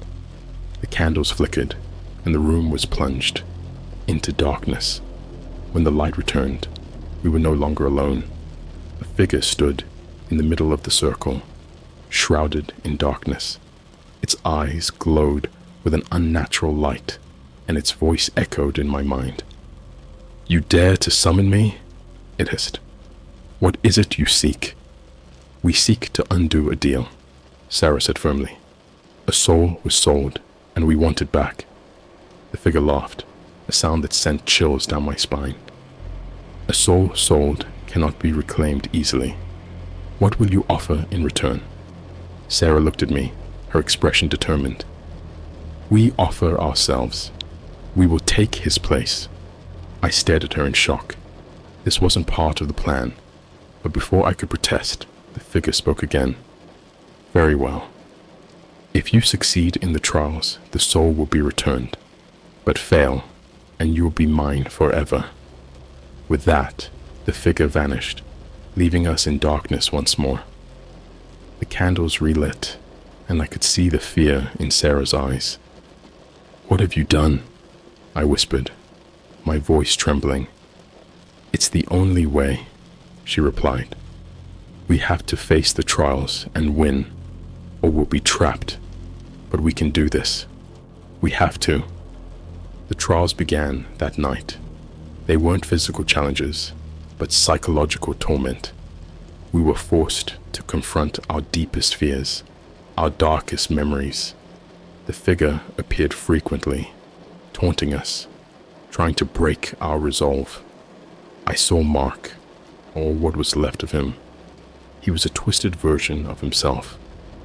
The candles flickered, and the room was plunged into darkness. When the light returned, we were no longer alone. A figure stood in the middle of the circle, shrouded in darkness. Its eyes glowed with an unnatural light, and its voice echoed in my mind. "You dare to summon me?" it hissed. "What is it you seek?" "We seek to undo a deal," Sarah said firmly. "A soul was sold, and we want it back." The figure laughed, a sound that sent chills down my spine. "A soul sold cannot be reclaimed easily. What will you offer in return?" Sarah looked at me, her expression determined. "We offer ourselves. We will take his place." I stared at her in shock. This wasn't part of the plan, but before I could protest, the figure spoke again. "Very well. If you succeed in the trials, the soul will be returned, but fail, and you will be mine forever." With that, the figure vanished, leaving us in darkness once more. The candles relit, and I could see the fear in Sarah's eyes. "What have you done?" I whispered, my voice trembling. "It's the only way," she replied. "We have to face the trials and win, or we'll be trapped. But we can do this. We have to." The trials began that night. They weren't physical challenges, but psychological torment. We were forced to confront our deepest fears, our darkest memories. The figure appeared frequently, taunting us, trying to break our resolve. I saw Mark, or what was left of him. He was a twisted version of himself,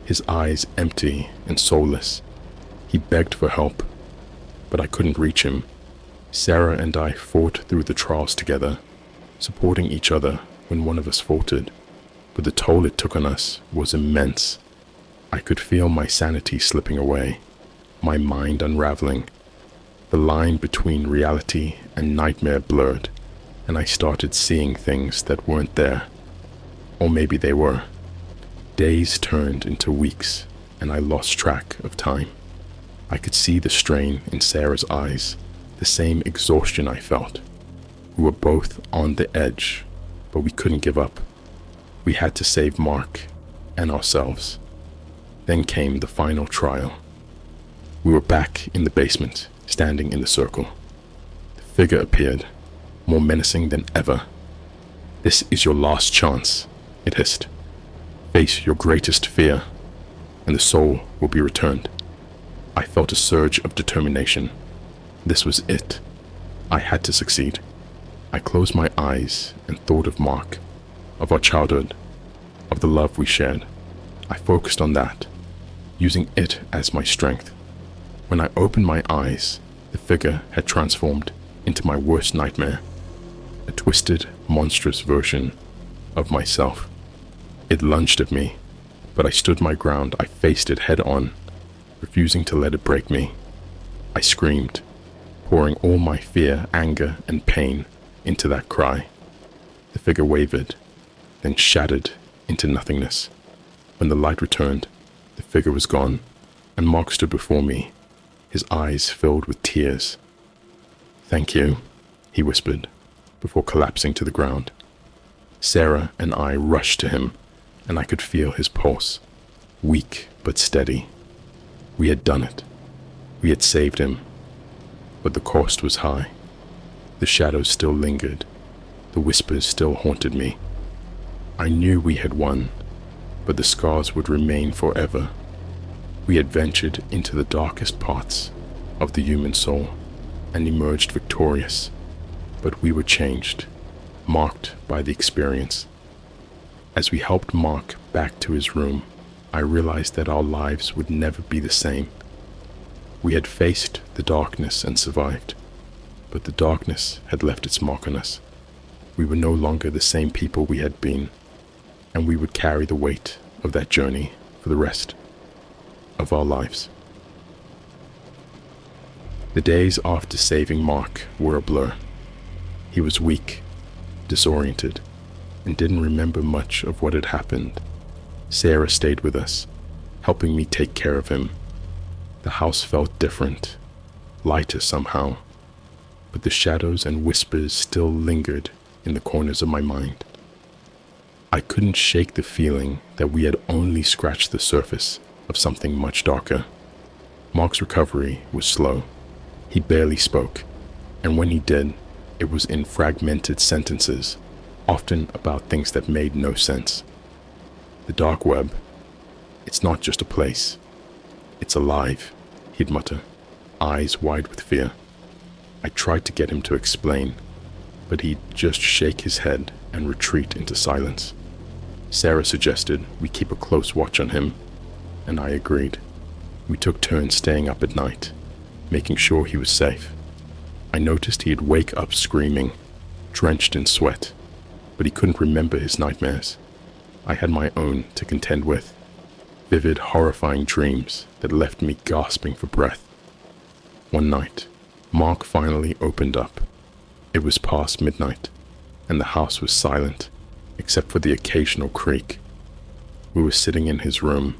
his eyes empty and soulless. He begged for help, but I couldn't reach him. Sarah and I fought through the trials together, supporting each other when one of us faltered, but the toll it took on us was immense. I could feel my sanity slipping away, my mind unraveling. The line between reality and nightmare blurred, and I started seeing things that weren't there. Or maybe they were. Days turned into weeks, and I lost track of time. I could see the strain in Sarah's eyes, the same exhaustion I felt. We were both on the edge, but we couldn't give up. We had to save Mark and ourselves. Then came the final trial. We were back in the basement, standing in the circle. The figure appeared, more menacing than ever. "This is your last chance," it hissed. "Face your greatest fear, and the soul will be returned." I felt a surge of determination. This was it. I had to succeed. I closed my eyes and thought of Mark, of our childhood, of the love we shared. I focused on that, using it as my strength. When I opened my eyes, the figure had transformed into my worst nightmare, a twisted, monstrous version of myself. It lunged at me, but I stood my ground. I faced it head on, refusing to let it break me. I screamed, pouring all my fear, anger, and pain into that cry. The figure wavered, then shattered into nothingness. When the light returned, the figure was gone, and Mark stood before me, his eyes filled with tears. "Thank you," he whispered, before collapsing to the ground. Sarah and I rushed to him, and I could feel his pulse, weak but steady. We had done it. We had saved him. But the cost was high. The shadows still lingered, The whispers still haunted me. I knew we had won, but the scars would remain forever. We had ventured into the darkest parts of the human soul and emerged victorious, but we were changed, marked by the experience. As we helped Mark back to his room, I realized that our lives would never be the same. We had faced the darkness and survived, but the darkness had left its mark on us. We were no longer the same people we had been, and we would carry the weight of that journey for the rest of our lives. The days after saving Mark were a blur. He was weak, disoriented, and didn't remember much of what had happened. Sarah stayed with us, helping me take care of him. The house felt different, lighter somehow, but the shadows and whispers still lingered in the corners of my mind. I couldn't shake the feeling that we had only scratched the surface of something much darker. Mark's recovery was slow. He barely spoke, and when he did, it was in fragmented sentences, often about things that made no sense. The dark web, it's not just a place. It's alive, he'd mutter, eyes wide with fear. I tried to get him to explain, but he'd just shake his head and retreat into silence. Sarah suggested we keep a close watch on him, and I agreed. We took turns staying up at night, making sure he was safe. I noticed he'd wake up screaming, drenched in sweat, but he couldn't remember his nightmares. I had my own to contend with, vivid, horrifying dreams that left me gasping for breath. One night, Mark finally opened up. It was past midnight, and the house was silent, except for the occasional creak. We were sitting in his room,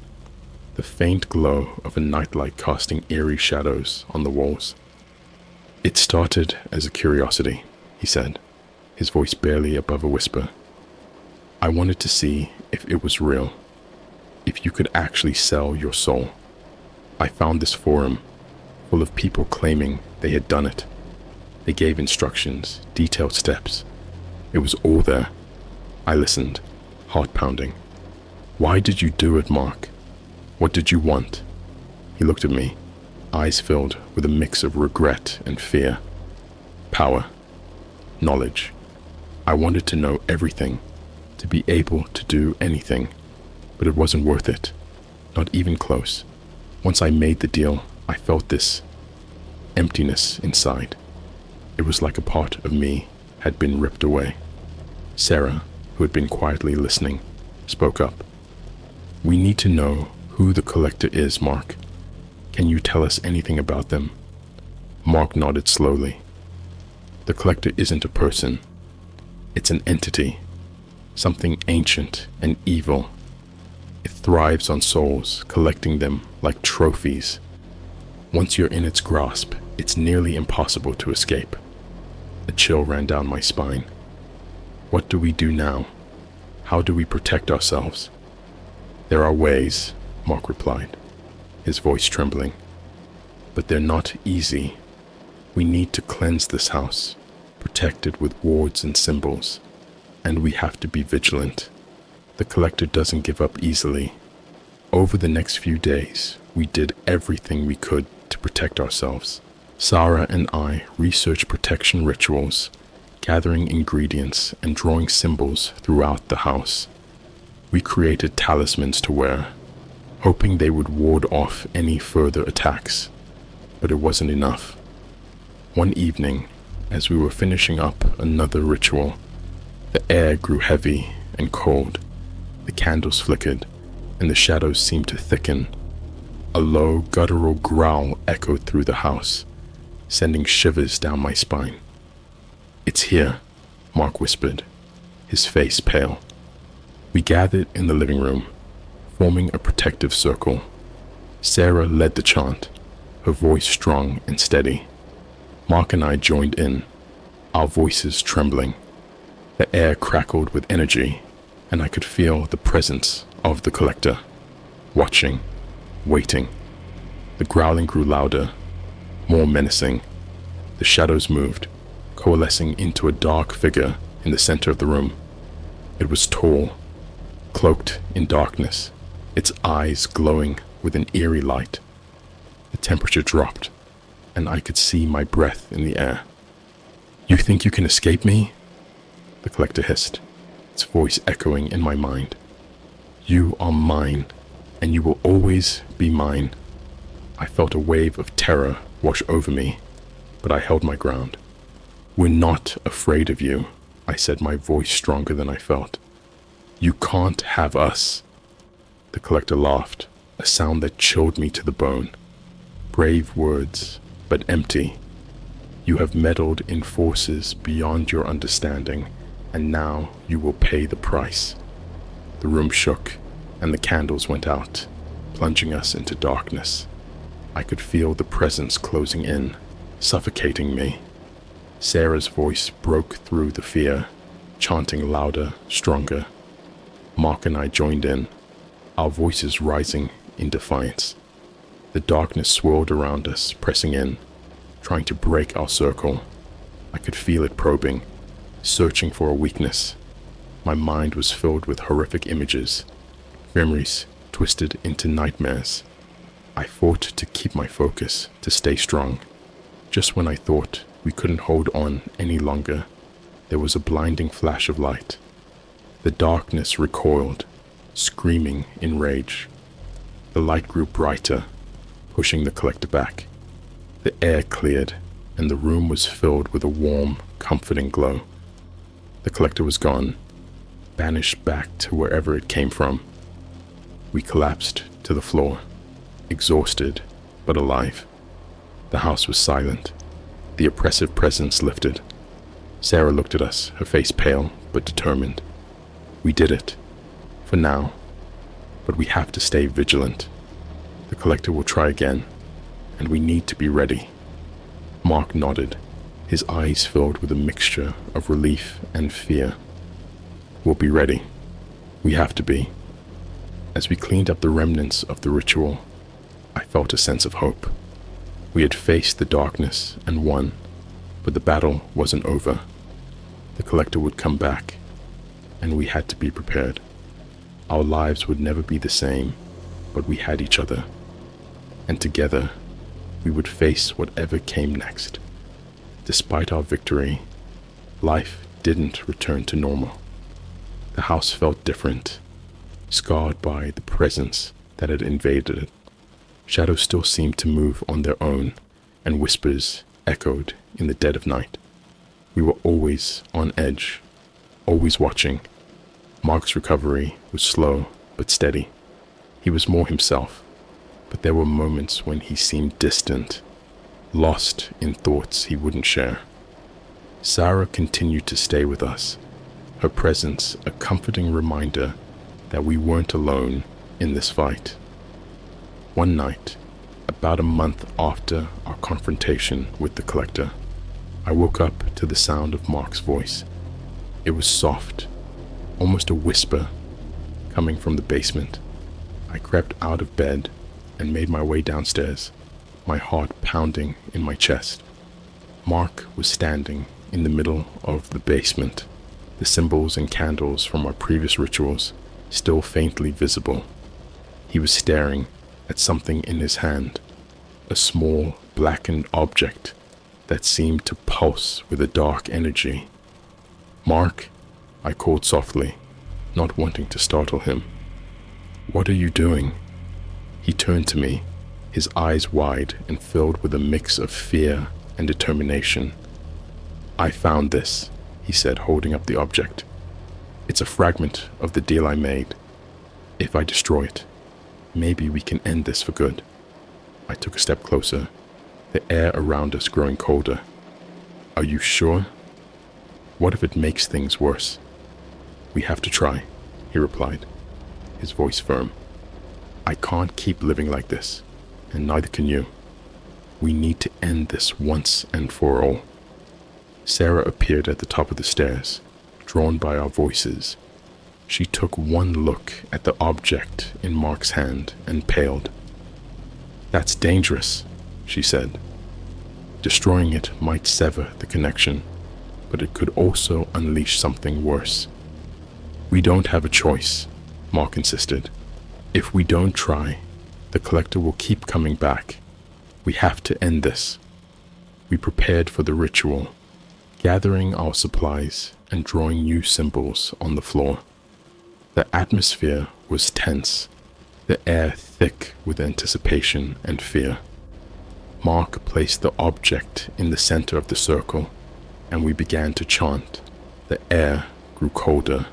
the faint glow of a nightlight casting eerie shadows on the walls. "It started as a curiosity," he said, his voice barely above a whisper. "I wanted to see if it was real, if you could actually sell your soul. I found this forum full of people claiming they had done it. They gave instructions, detailed steps. It was all there." I listened, heart pounding. "Why did you do it, Mark? What did you want?" He looked at me, eyes filled with a mix of regret and fear. "Power. Knowledge. I wanted to know everything, to be able to do anything, but it wasn't worth it. Not even close. Once I made the deal, I felt this emptiness inside. It was like a part of me had been ripped away." Sarah, who had been quietly listening, spoke up. "We need to know who the collector is, Mark. Can you tell us anything about them?" Mark nodded slowly. "The collector isn't a person. It's an entity, something ancient and evil. It thrives on souls, collecting them like trophies. Once you're in its grasp, it's nearly impossible to escape." A chill ran down my spine. "What do we do now? How do we protect ourselves?" "There are ways," Mark replied, his voice trembling. "But they're not easy. We need to cleanse this house, protect it with wards and symbols, and we have to be vigilant. The collector doesn't give up easily." Over the next few days, we did everything we could to protect ourselves. Sarah and I researched protection rituals, gathering ingredients and drawing symbols throughout the house. We created talismans to wear, hoping they would ward off any further attacks, but it wasn't enough. One evening, as we were finishing up another ritual, the air grew heavy and cold. The candles flickered, and the shadows seemed to thicken. A low, guttural growl echoed through the house, sending shivers down my spine. "It's here," Mark whispered, his face pale. We gathered in the living room, forming a protective circle. Sarah led the chant, her voice strong and steady. Mark and I joined in, our voices trembling. The air crackled with energy, and I could feel the presence of the collector, watching, waiting. The growling grew louder, more menacing. The shadows moved, coalescing into a dark figure in the center of the room. It was tall, cloaked in darkness, its eyes glowing with an eerie light. The temperature dropped, and I could see my breath in the air. "You think you can escape me?" the collector hissed, its voice echoing in my mind. "You are mine, and you will always be mine." I felt a wave of terror wash over me, but I held my ground. "We're not afraid of you," I said, my voice stronger than I felt. "You can't have us." The collector laughed, a sound that chilled me to the bone. "Brave words, but empty. You have meddled in forces beyond your understanding, and now you will pay the price." The room shook, and the candles went out, plunging us into darkness. I could feel the presence closing in, suffocating me. Sarah's voice broke through the fear, chanting louder, stronger. Mark and I joined in, our voices rising in defiance. The darkness swirled around us, pressing in, trying to break our circle. I could feel it probing, searching for a weakness. My mind was filled with horrific images, memories twisted into nightmares. I fought to keep my focus, to stay strong. Just when I thought we couldn't hold on any longer, there was a blinding flash of light. The darkness recoiled, screaming in rage. The light grew brighter, pushing the collector back. The air cleared, and the room was filled with a warm, comforting glow. The collector was gone, banished back to wherever it came from. We collapsed to the floor, exhausted but alive. The house was silent. The oppressive presence lifted. Sarah looked at us, her face pale but determined. "We did it. For now. But we have to stay vigilant. The collector will try again, and we need to be ready." Mark nodded, his eyes filled with a mixture of relief and fear. "We'll be ready. We have to be." As we cleaned up the remnants of the ritual, I felt a sense of hope. We had faced the darkness and won, but the battle wasn't over. The collector would come back, and we had to be prepared. Our lives would never be the same, but we had each other, and together we would face whatever came next. Despite our victory, life didn't return to normal. The house felt different, scarred by the presence that had invaded it. Shadows still seemed to move on their own, and whispers echoed in the dead of night. We were always on edge, always watching. Mark's recovery was slow but steady. He was more himself, but there were moments when he seemed distant, lost in thoughts he wouldn't share. Sarah continued to stay with us, her presence a comforting reminder that we weren't alone in this fight. One night, about a month after our confrontation with the collector, I woke up to the sound of Mark's voice. It was soft, almost a whisper, coming from the basement. I crept out of bed and made my way downstairs, my heart pounding in my chest. Mark was standing in the middle of the basement, the symbols and candles from our previous rituals still faintly visible. He was staring at something in his hand, a small blackened object that seemed to pulse with a dark energy. "Mark," I called softly, not wanting to startle him. "What are you doing?" He turned to me, his eyes wide and filled with a mix of fear and determination. "I found this," he said, holding up the object. "It's a fragment of the deal I made. If I destroy it, maybe we can end this for good." I took a step closer, the air around us growing colder. "Are you sure? What if it makes things worse?" "We have to try," he replied, his voice firm. "I can't keep living like this, and neither can you. We need to end this once and for all." Sarah appeared at the top of the stairs, drawn by our voices. She took one look at the object in Mark's hand and paled. "That's dangerous," she said. "Destroying it might sever the connection, but it could also unleash something worse. We don't have a choice, Mark insisted. If we don't try, the collector will keep coming back. We have to end this. We prepared for the ritual, gathering our supplies and drawing new symbols on the floor. The atmosphere was tense, the air thick with anticipation and fear. Mark placed the object in the center of the circle, and we began to chant. The air grew colder,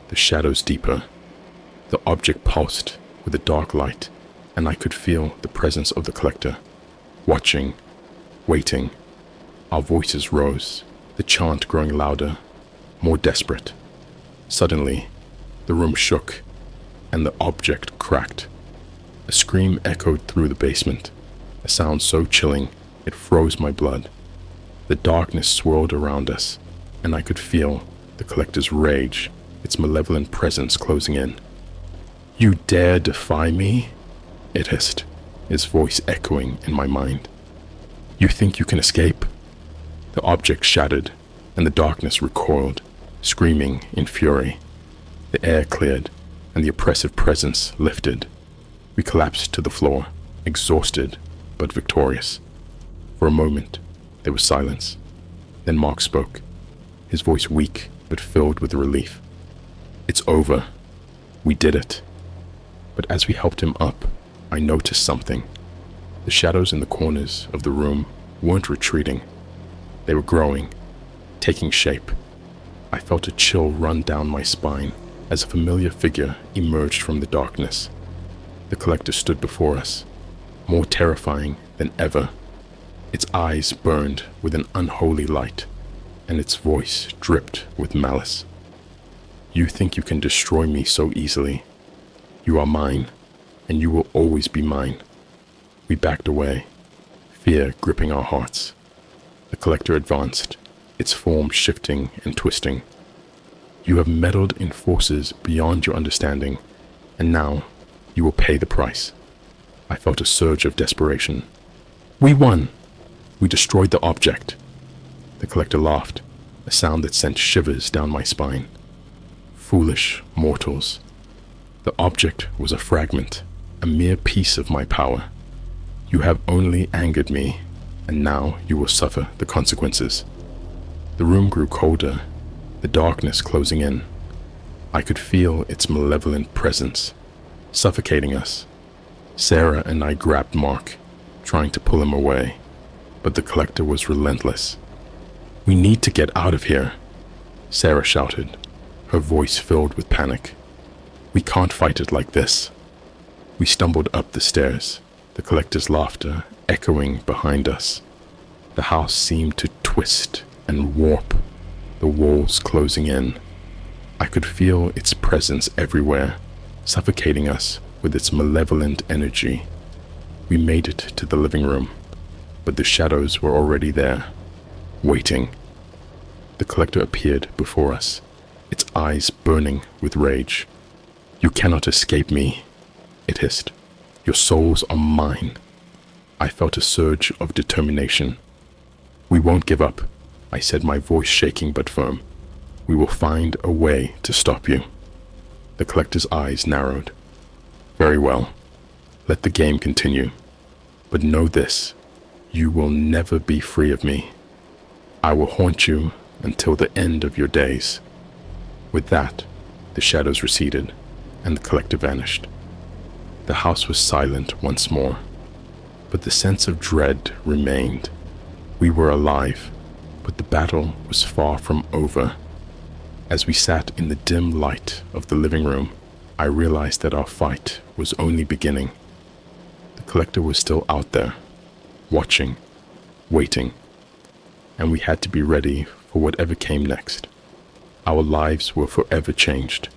the shadows deeper. The object pulsed with a dark light, and I could feel the presence of the collector, watching, waiting. Our voices rose, the chant growing louder, more desperate. Suddenly, the room shook, and the object cracked. A scream echoed through the basement, a sound so chilling it froze my blood. The darkness swirled around us, and I could feel the collector's rage, its malevolent presence closing in. "You dare defy me?" it hissed, its voice echoing in my mind. "You think you can escape?" The object shattered, and the darkness recoiled, screaming in fury. The air cleared, and the oppressive presence lifted. We collapsed to the floor, exhausted but victorious. For a moment, there was silence. Then Mark spoke, his voice weak but filled with relief. "It's over. We did it." But as we helped him up, I noticed something. The shadows in the corners of the room weren't retreating. They were growing, taking shape. I felt a chill run down my spine as a familiar figure emerged from the darkness. The collector stood before us, more terrifying than ever. Its eyes burned with an unholy light, and its voice dripped with malice. "You think you can destroy me so easily? You are mine, and you will always be mine." We backed away, fear gripping our hearts. The collector advanced, its form shifting and twisting. "You have meddled in forces beyond your understanding, and now you will pay the price." I felt a surge of desperation. "We won! We destroyed the object." The collector laughed, a sound that sent shivers down my spine. "Foolish mortals. The object was a fragment, a mere piece of my power. You have only angered me, and now you will suffer the consequences." The room grew colder, the darkness closing in. I could feel its malevolent presence, suffocating us. Sarah and I grabbed Mark, trying to pull him away, but the collector was relentless. "We need to get out of here," Sarah shouted, her voice filled with panic. "We can't fight it like this." We stumbled up the stairs, the collector's laughter echoing behind us. The house seemed to twist and warp, the walls closing in. I could feel its presence everywhere, suffocating us with its malevolent energy. We made it to the living room, but the shadows were already there, waiting. The collector appeared before us, its eyes burning with rage. "You cannot escape me," it hissed. "Your souls are mine." I felt a surge of determination. "We won't give up," I said, my voice shaking but firm. "We will find a way to stop you." The collector's eyes narrowed. "Very well. Let the game continue. But know this, you will never be free of me. I will haunt you until the end of your days." With that, the shadows receded, and the collector vanished. The house was silent once more, but the sense of dread remained. We were alive, but the battle was far from over. As we sat in the dim light of the living room, I realized that our fight was only beginning. The collector was still out there, watching, waiting, and we had to be ready for whatever came next. Our lives were forever changed,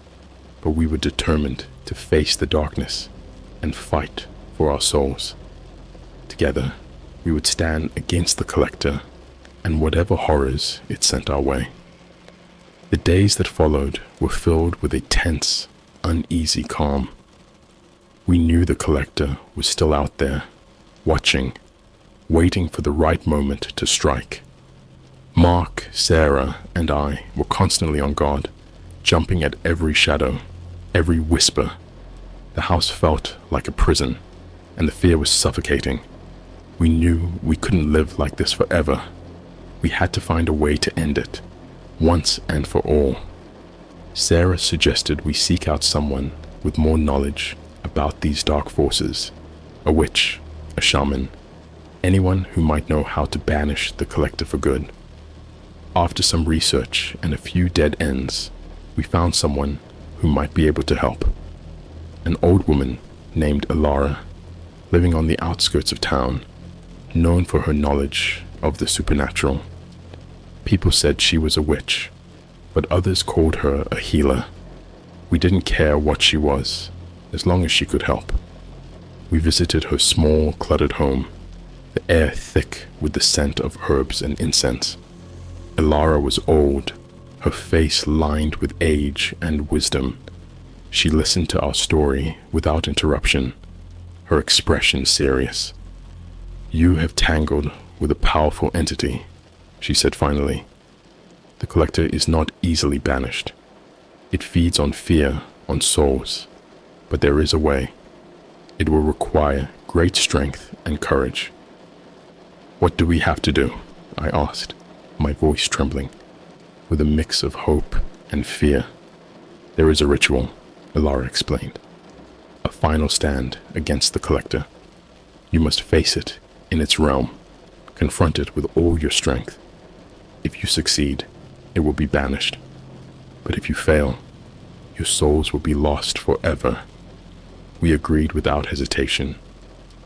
but we were determined to face the darkness and fight for our souls. Together, we would stand against the collector and whatever horrors it sent our way. The days that followed were filled with a tense, uneasy calm. We knew the collector was still out there, watching, waiting for the right moment to strike. Mark, Sarah, and I were constantly on guard, jumping at every shadow, every whisper. The house felt like a prison, and the fear was suffocating. We knew we couldn't live like this forever. We had to find a way to end it, once and for all. Sarah suggested we seek out someone with more knowledge about these dark forces, a witch, a shaman, anyone who might know how to banish the collector for good. After some research and a few dead ends, we found someone who might be able to help. An old woman named Alara, living on the outskirts of town, known for her knowledge of the supernatural. People said she was a witch, but others called her a healer. We didn't care what she was, as long as she could help. We visited her small, cluttered home, the air thick with the scent of herbs and incense. Alara was old, her face lined with age and wisdom. She listened to our story without interruption, her expression serious. "You have tangled with a powerful entity," she said finally. "The collector is not easily banished. It feeds on fear, on souls. But there is a way. It will require great strength and courage." "What do we have to do?" I asked, my voice trembling, with a mix of hope and fear. "There is a ritual," Alara explained. "A final stand against the collector. You must face it in its realm, confront it with all your strength. If you succeed, it will be banished. But if you fail, your souls will be lost forever." We agreed without hesitation.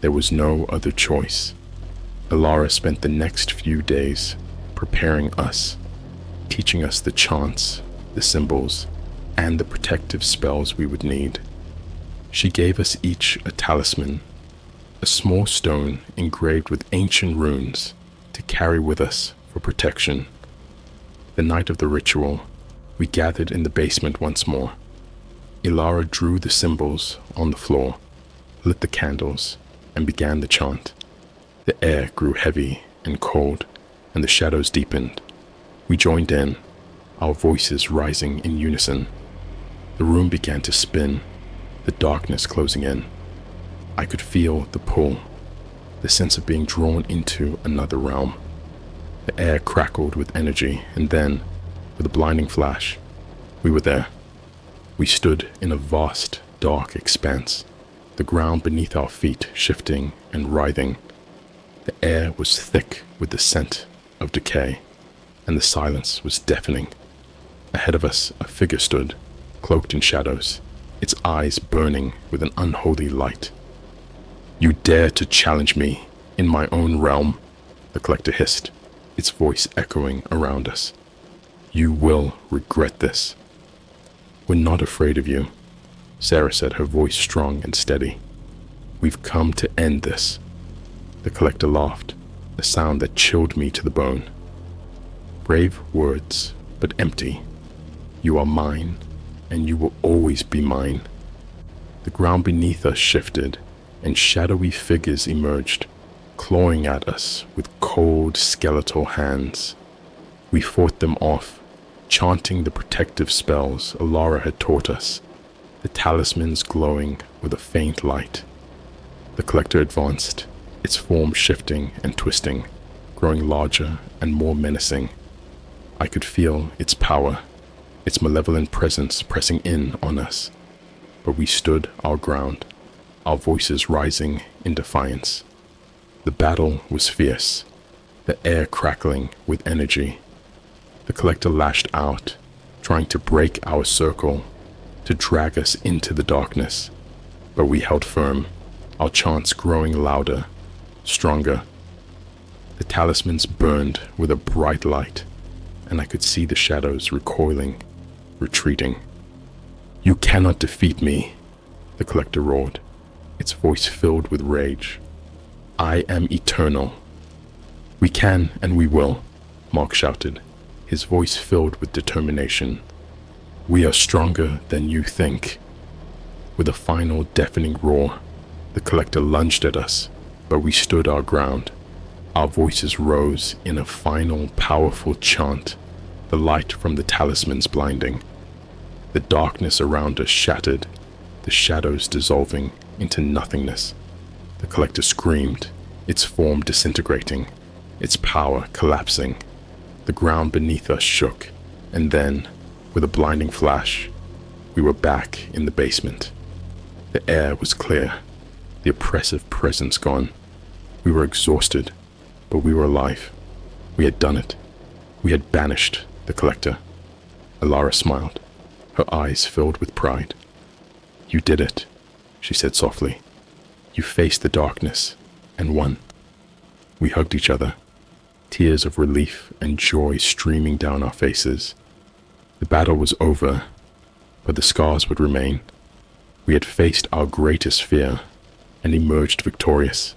There was no other choice. Alara spent the next few days preparing us, teaching us the chants, the symbols, and the protective spells we would need. She gave us each a talisman, a small stone engraved with ancient runes to carry with us for protection. The night of the ritual, we gathered in the basement once more. Alara drew the symbols on the floor, lit the candles, and began the chant. The air grew heavy and cold, and the shadows deepened. We joined in, our voices rising in unison. The room began to spin, the darkness closing in. I could feel the pull, the sense of being drawn into another realm. The air crackled with energy, and then, with a blinding flash, we were there. We stood in a vast, dark expanse, the ground beneath our feet shifting and writhing. The air was thick with the scent of decay, and the silence was deafening. Ahead of us, a figure stood, cloaked in shadows, its eyes burning with an unholy light. "You dare to challenge me in my own realm," the collector hissed, its voice echoing around us. "You will regret this." "We're not afraid of you," Sarah said, her voice strong and steady. "We've come to end this." The collector laughed, a sound that chilled me to the bone. "Brave words, but empty. You are mine, and you will always be mine." The ground beneath us shifted, and shadowy figures emerged, clawing at us with cold, skeletal hands. We fought them off, chanting the protective spells Alara had taught us, the talismans glowing with a faint light. The collector advanced, its form shifting and twisting, growing larger and more menacing. I could feel its power, its malevolent presence pressing in on us. But we stood our ground, our voices rising in defiance. The battle was fierce, the air crackling with energy. The collector lashed out, trying to break our circle, to drag us into the darkness. But we held firm, our chants growing louder, stronger. The talismans burned with a bright light, and I could see the shadows recoiling, retreating. "You cannot defeat me," the collector roared, its voice filled with rage. "I am eternal." "We can and we will," Mark shouted, his voice filled with determination. "We are stronger than you think." With a final deafening roar, the collector lunged at us, but we stood our ground. Our voices rose in a final, powerful chant, the light from the talismans blinding. The darkness around us shattered, the shadows dissolving into nothingness. The collector screamed, its form disintegrating, its power collapsing. The ground beneath us shook, and then, with a blinding flash, we were back in the basement. The air was clear, the oppressive presence gone. We were exhausted, but we were alive. We had done it. We had banished the collector. Alara smiled, her eyes filled with pride. You did it, she said softly. You faced the darkness and won. We hugged each other, tears of relief and joy streaming down our faces. The battle was over, but the scars would remain. We had faced our greatest fear and emerged victorious,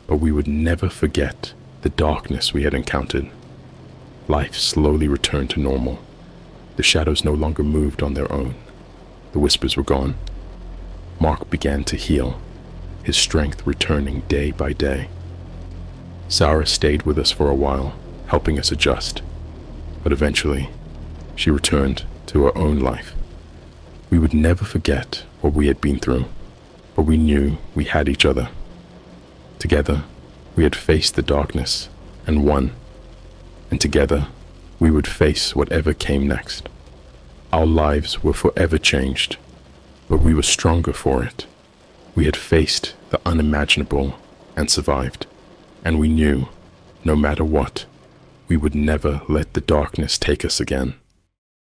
but we would never forget the darkness we had encountered. Life slowly returned to normal. The shadows no longer moved on their own. The whispers were gone. Mark began to heal, his strength returning day by day. Sarah stayed with us for a while, helping us adjust, but eventually she returned to her own life. We would never forget what we had been through, but we knew we had each other. Together, we had faced the darkness and won, and together, we would face whatever came next. Our lives were forever changed, but we were stronger for it. We had faced the unimaginable and survived, and we knew, no matter what, we would never let the darkness take us again.